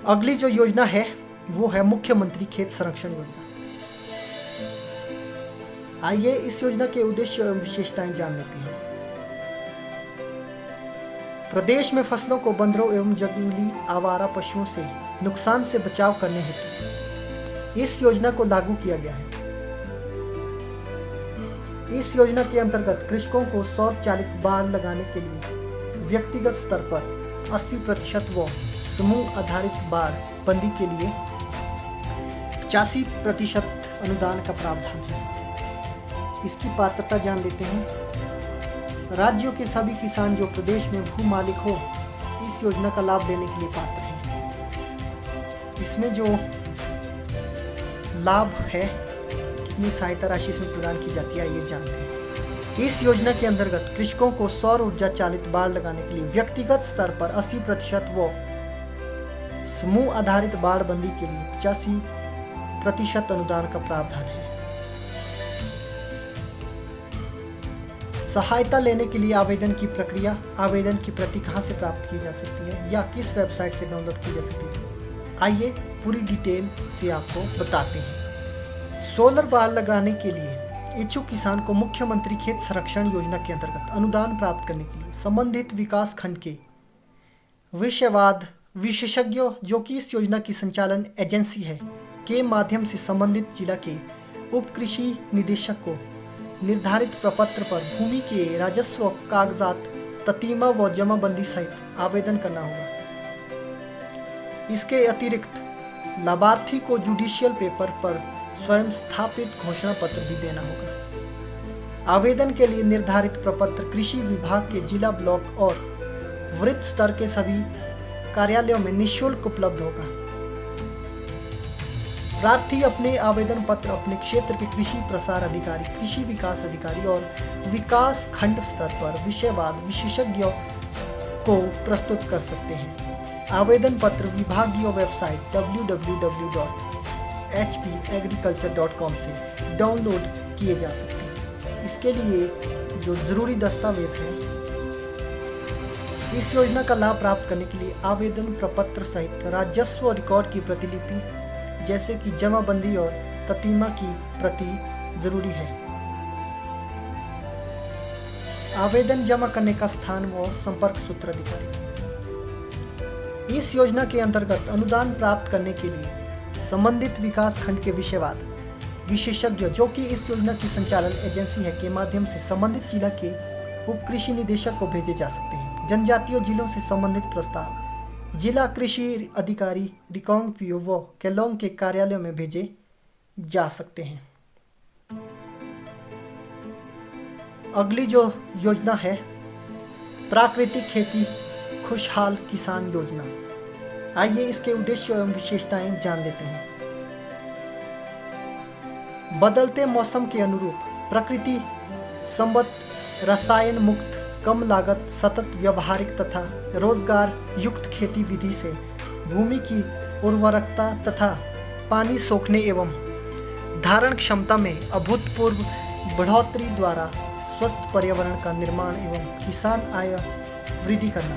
अगली जो योजना है वो है मुख्यमंत्री खेत संरक्षण योजना। आइए इस योजना के उद्देश्य एवं विशेषताएं जान लेते हैं। प्रदेश में फसलों को बंदरों एवं जंगली आवारा पशुओं से नुकसान से बचाव करने हेतु इस योजना को लागू किया गया है। इस योजना के अंतर्गत कृषकों को सौर चालित बाड़ लगाने के लिए व्यक्तिगत स्तर पर 80% व समूह आधारित बाड़ बंदी के लिए 85% अनुदान का प्रावधान है। इसकी पात्रता जान लेते हैं। राज्यों के सभी किसान जो प्रदेश में भू मालिक हो इस योजना का लाभ लेने के लिए पात्र हैं। इसमें जो लाभ है, कितनी सहायता राशि इसमें प्रदान की जाती है, ये जानते हैं। इस योजना के अंतर्गत कृषकों को सौर ऊर्जा चालित बाड़ लगाने के लिए व्यक्तिगत स्तर पर 80% व समूह आधारित बाड़ बंदी के लिए 85% अनुदान का प्रावधान है। सहायता लेने के लिए आवेदन की प्रक्रिया, आवेदन की प्रति कहां से प्राप्त की जा सकती है या किस वेबसाइट से डाउनलोड की जा सकती है, आइए पूरी डिटेल से आपको बताते हैं। सोलर बाड़ लगाने के लिए इच्छुक किसान को मुख्यमंत्री खेत संरक्षण योजना के अंतर्गत अनुदान प्राप्त करने के लिए संबंधित विकास खंड के विषयवाद विशेषज्ञों जो कि इस योजना की संचालन एजेंसी है के माध्यम से संबंधित जिला के उप कृषि निदेशक को निर्धारित प्रपत्र पर भूमि के राजस्व कागजात ततीमा व जमाबंदी सहित आवेदन करना होगा। इसके अतिरिक्त लाभार्थी को जुडिशियल पेपर पर स्वयं स्थापित घोषणा पत्र भी देना होगा। आवेदन के लिए निर्धारित प्रपत्र कृषि विभाग के जिला, ब्लॉक और वृत्त स्तर के सभी कार्यालयों में निःशुल्क उपलब्ध होगा। प्रार्थी अपने आवेदन पत्र अपने क्षेत्र के कृषि प्रसार अधिकारी, कृषि विकास अधिकारी और विकास खंड स्तर पर विषयवाद विशेषज्ञों को प्रस्तुत कर सकते हैं। आवेदन पत्र विभागीय वेबसाइट www.hpagriculture.com से डाउनलोड किए जा सकते हैं। इसके लिए जो जरूरी दस्तावेज हैं, इस योजना का लाभ प्राप्त करने के लिए आवेदन प्रपत्र सहित राजस्व रिकॉर्ड की प्रतिलिपि जैसे कि जमाबंदी और ततीमा की प्रति जरूरी है। आवेदन जमा करने का स्थान व संपर्क सूत्र अधिकारी। इस योजना के अंतर्गत अनुदान प्राप्त करने के लिए संबंधित विकास खंड के विषयवाद विशेषज्ञ जो कि इस योजना की संचालन एजेंसी है के माध्यम से संबंधित जिला के उप कृषि निदेशक को भेजे जा सकते हैं। जनजातीय जिलों से संबंधित प्रस्ताव जिला कृषि अधिकारी रिकांगपिओ व केलोंग के कार्यालयों में भेजे जा सकते हैं। अगली जो योजना है प्राकृतिक खेती खुशहाल किसान योजना। आइए इसके उद्देश्य एवं विशेषताएं जान लेते हैं। बदलते मौसम के अनुरूप प्रकृति संबद्ध रसायन मुक्त कम लागत सतत व्यवहारिक तथा रोजगार युक्त खेती विधि से भूमि की उर्वरकता तथा पानी सोखने एवं धारण क्षमता में अभूतपूर्व बढ़ोतरी द्वारा स्वस्थ पर्यावरण का निर्माण एवं किसान आय वृद्धि करना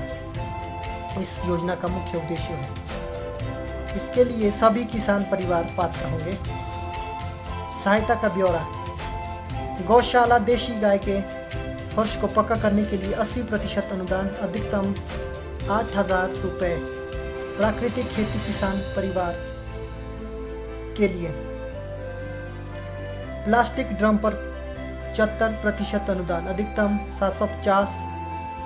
इस योजना का मुख्य उद्देश्य है। इसके लिए सभी किसान परिवार पात्र होंगे। सहायता का ब्यौरा। गौशाला देशी गाय के फर्श को पक्का करने के लिए 80% अनुदान अधिकतम 8,000 रुपये। प्राकृतिक खेती किसान परिवार के लिए प्लास्टिक ड्रम पर 75% अनुदान अधिकतम 750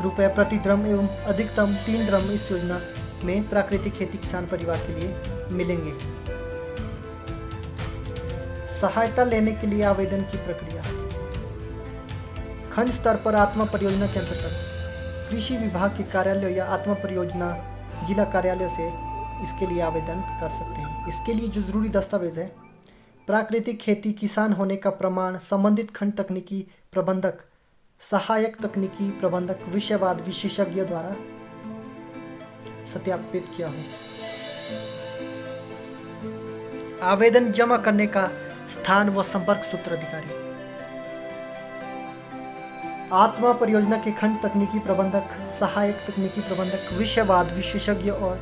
रुपये प्रति ड्रम एवं अधिकतम 3 ड्रम इस योजना में प्राकृतिक खेती किसान परिवार के लिए मिलेंगे। सहायता लेने के लिए आवेदन की प्रक्रिया। खंड स्तर पर आत्मा परियोजना के अंतर्गत कृषि विभाग के कार्यालय या आत्मा परियोजना जिला कार्यालय से इसके लिए आवेदन कर सकते हैं। इसके लिए जो जरूरी दस्तावेज है प्राकृतिक खेती किसान होने का प्रमाण, संबंधित खंड तकनीकी प्रबंधक, सहायक तकनीकी प्रबंधक, विषयवाद विशेषज्ञ द्वारा सत्यापित किया हो। आवेदन जमा करने का स्थान व संपर्क सूत्र अधिकारी। आत्मा परियोजना के खंड तकनीकी प्रबंधक, सहायक तकनीकी प्रबंधक, विषयवाद विशेषज्ञ और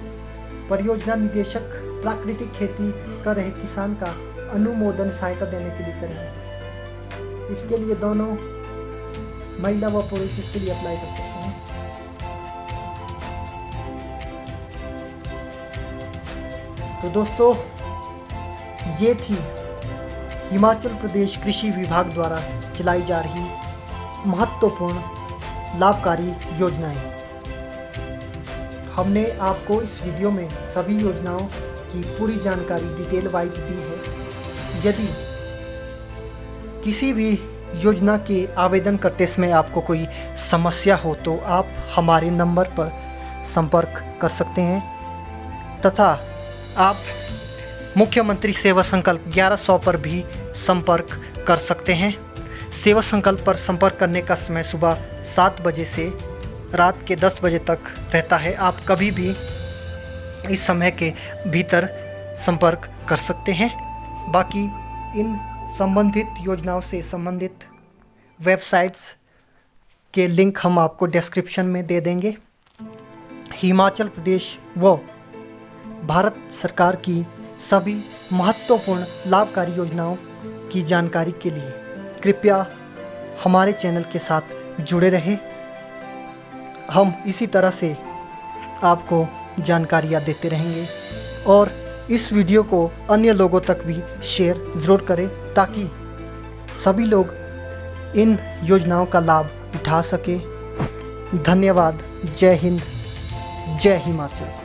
परियोजना निदेशक प्राकृतिक खेती कर रहे किसान का अनुमोदन सहायता देने के लिए करेंगे। इसके लिए दोनों महिला व पुरुष इसके लिए अप्लाई कर सकते हैं। तो दोस्तों, ये थी हिमाचल प्रदेश कृषि विभाग द्वारा चलाई जा रही महत्वपूर्ण लाभकारी योजनाएं। हमने आपको इस वीडियो में सभी योजनाओं की पूरी जानकारी डिटेल वाइज दी है। यदि किसी भी योजना के आवेदन करते समय आपको कोई समस्या हो तो आप हमारे नंबर पर संपर्क कर सकते हैं तथा आप मुख्यमंत्री सेवा संकल्प 1100 पर भी संपर्क कर सकते हैं। सेवा संकल्प पर संपर्क करने का समय सुबह 7 बजे से रात के 10 बजे तक रहता है। आप कभी भी इस समय के भीतर संपर्क कर सकते हैं। बाकी इन संबंधित योजनाओं से संबंधित वेबसाइट्स के लिंक हम आपको डिस्क्रिप्शन में दे देंगे। हिमाचल प्रदेश व भारत सरकार की सभी महत्वपूर्ण लाभकारी योजनाओं की जानकारी के लिए कृपया हमारे चैनल के साथ जुड़े रहें। हम इसी तरह से आपको जानकारियाँ देते रहेंगे और इस वीडियो को अन्य लोगों तक भी शेयर ज़रूर करें ताकि सभी लोग इन योजनाओं का लाभ उठा सके। धन्यवाद। जय हिंद, जय हिमाचल।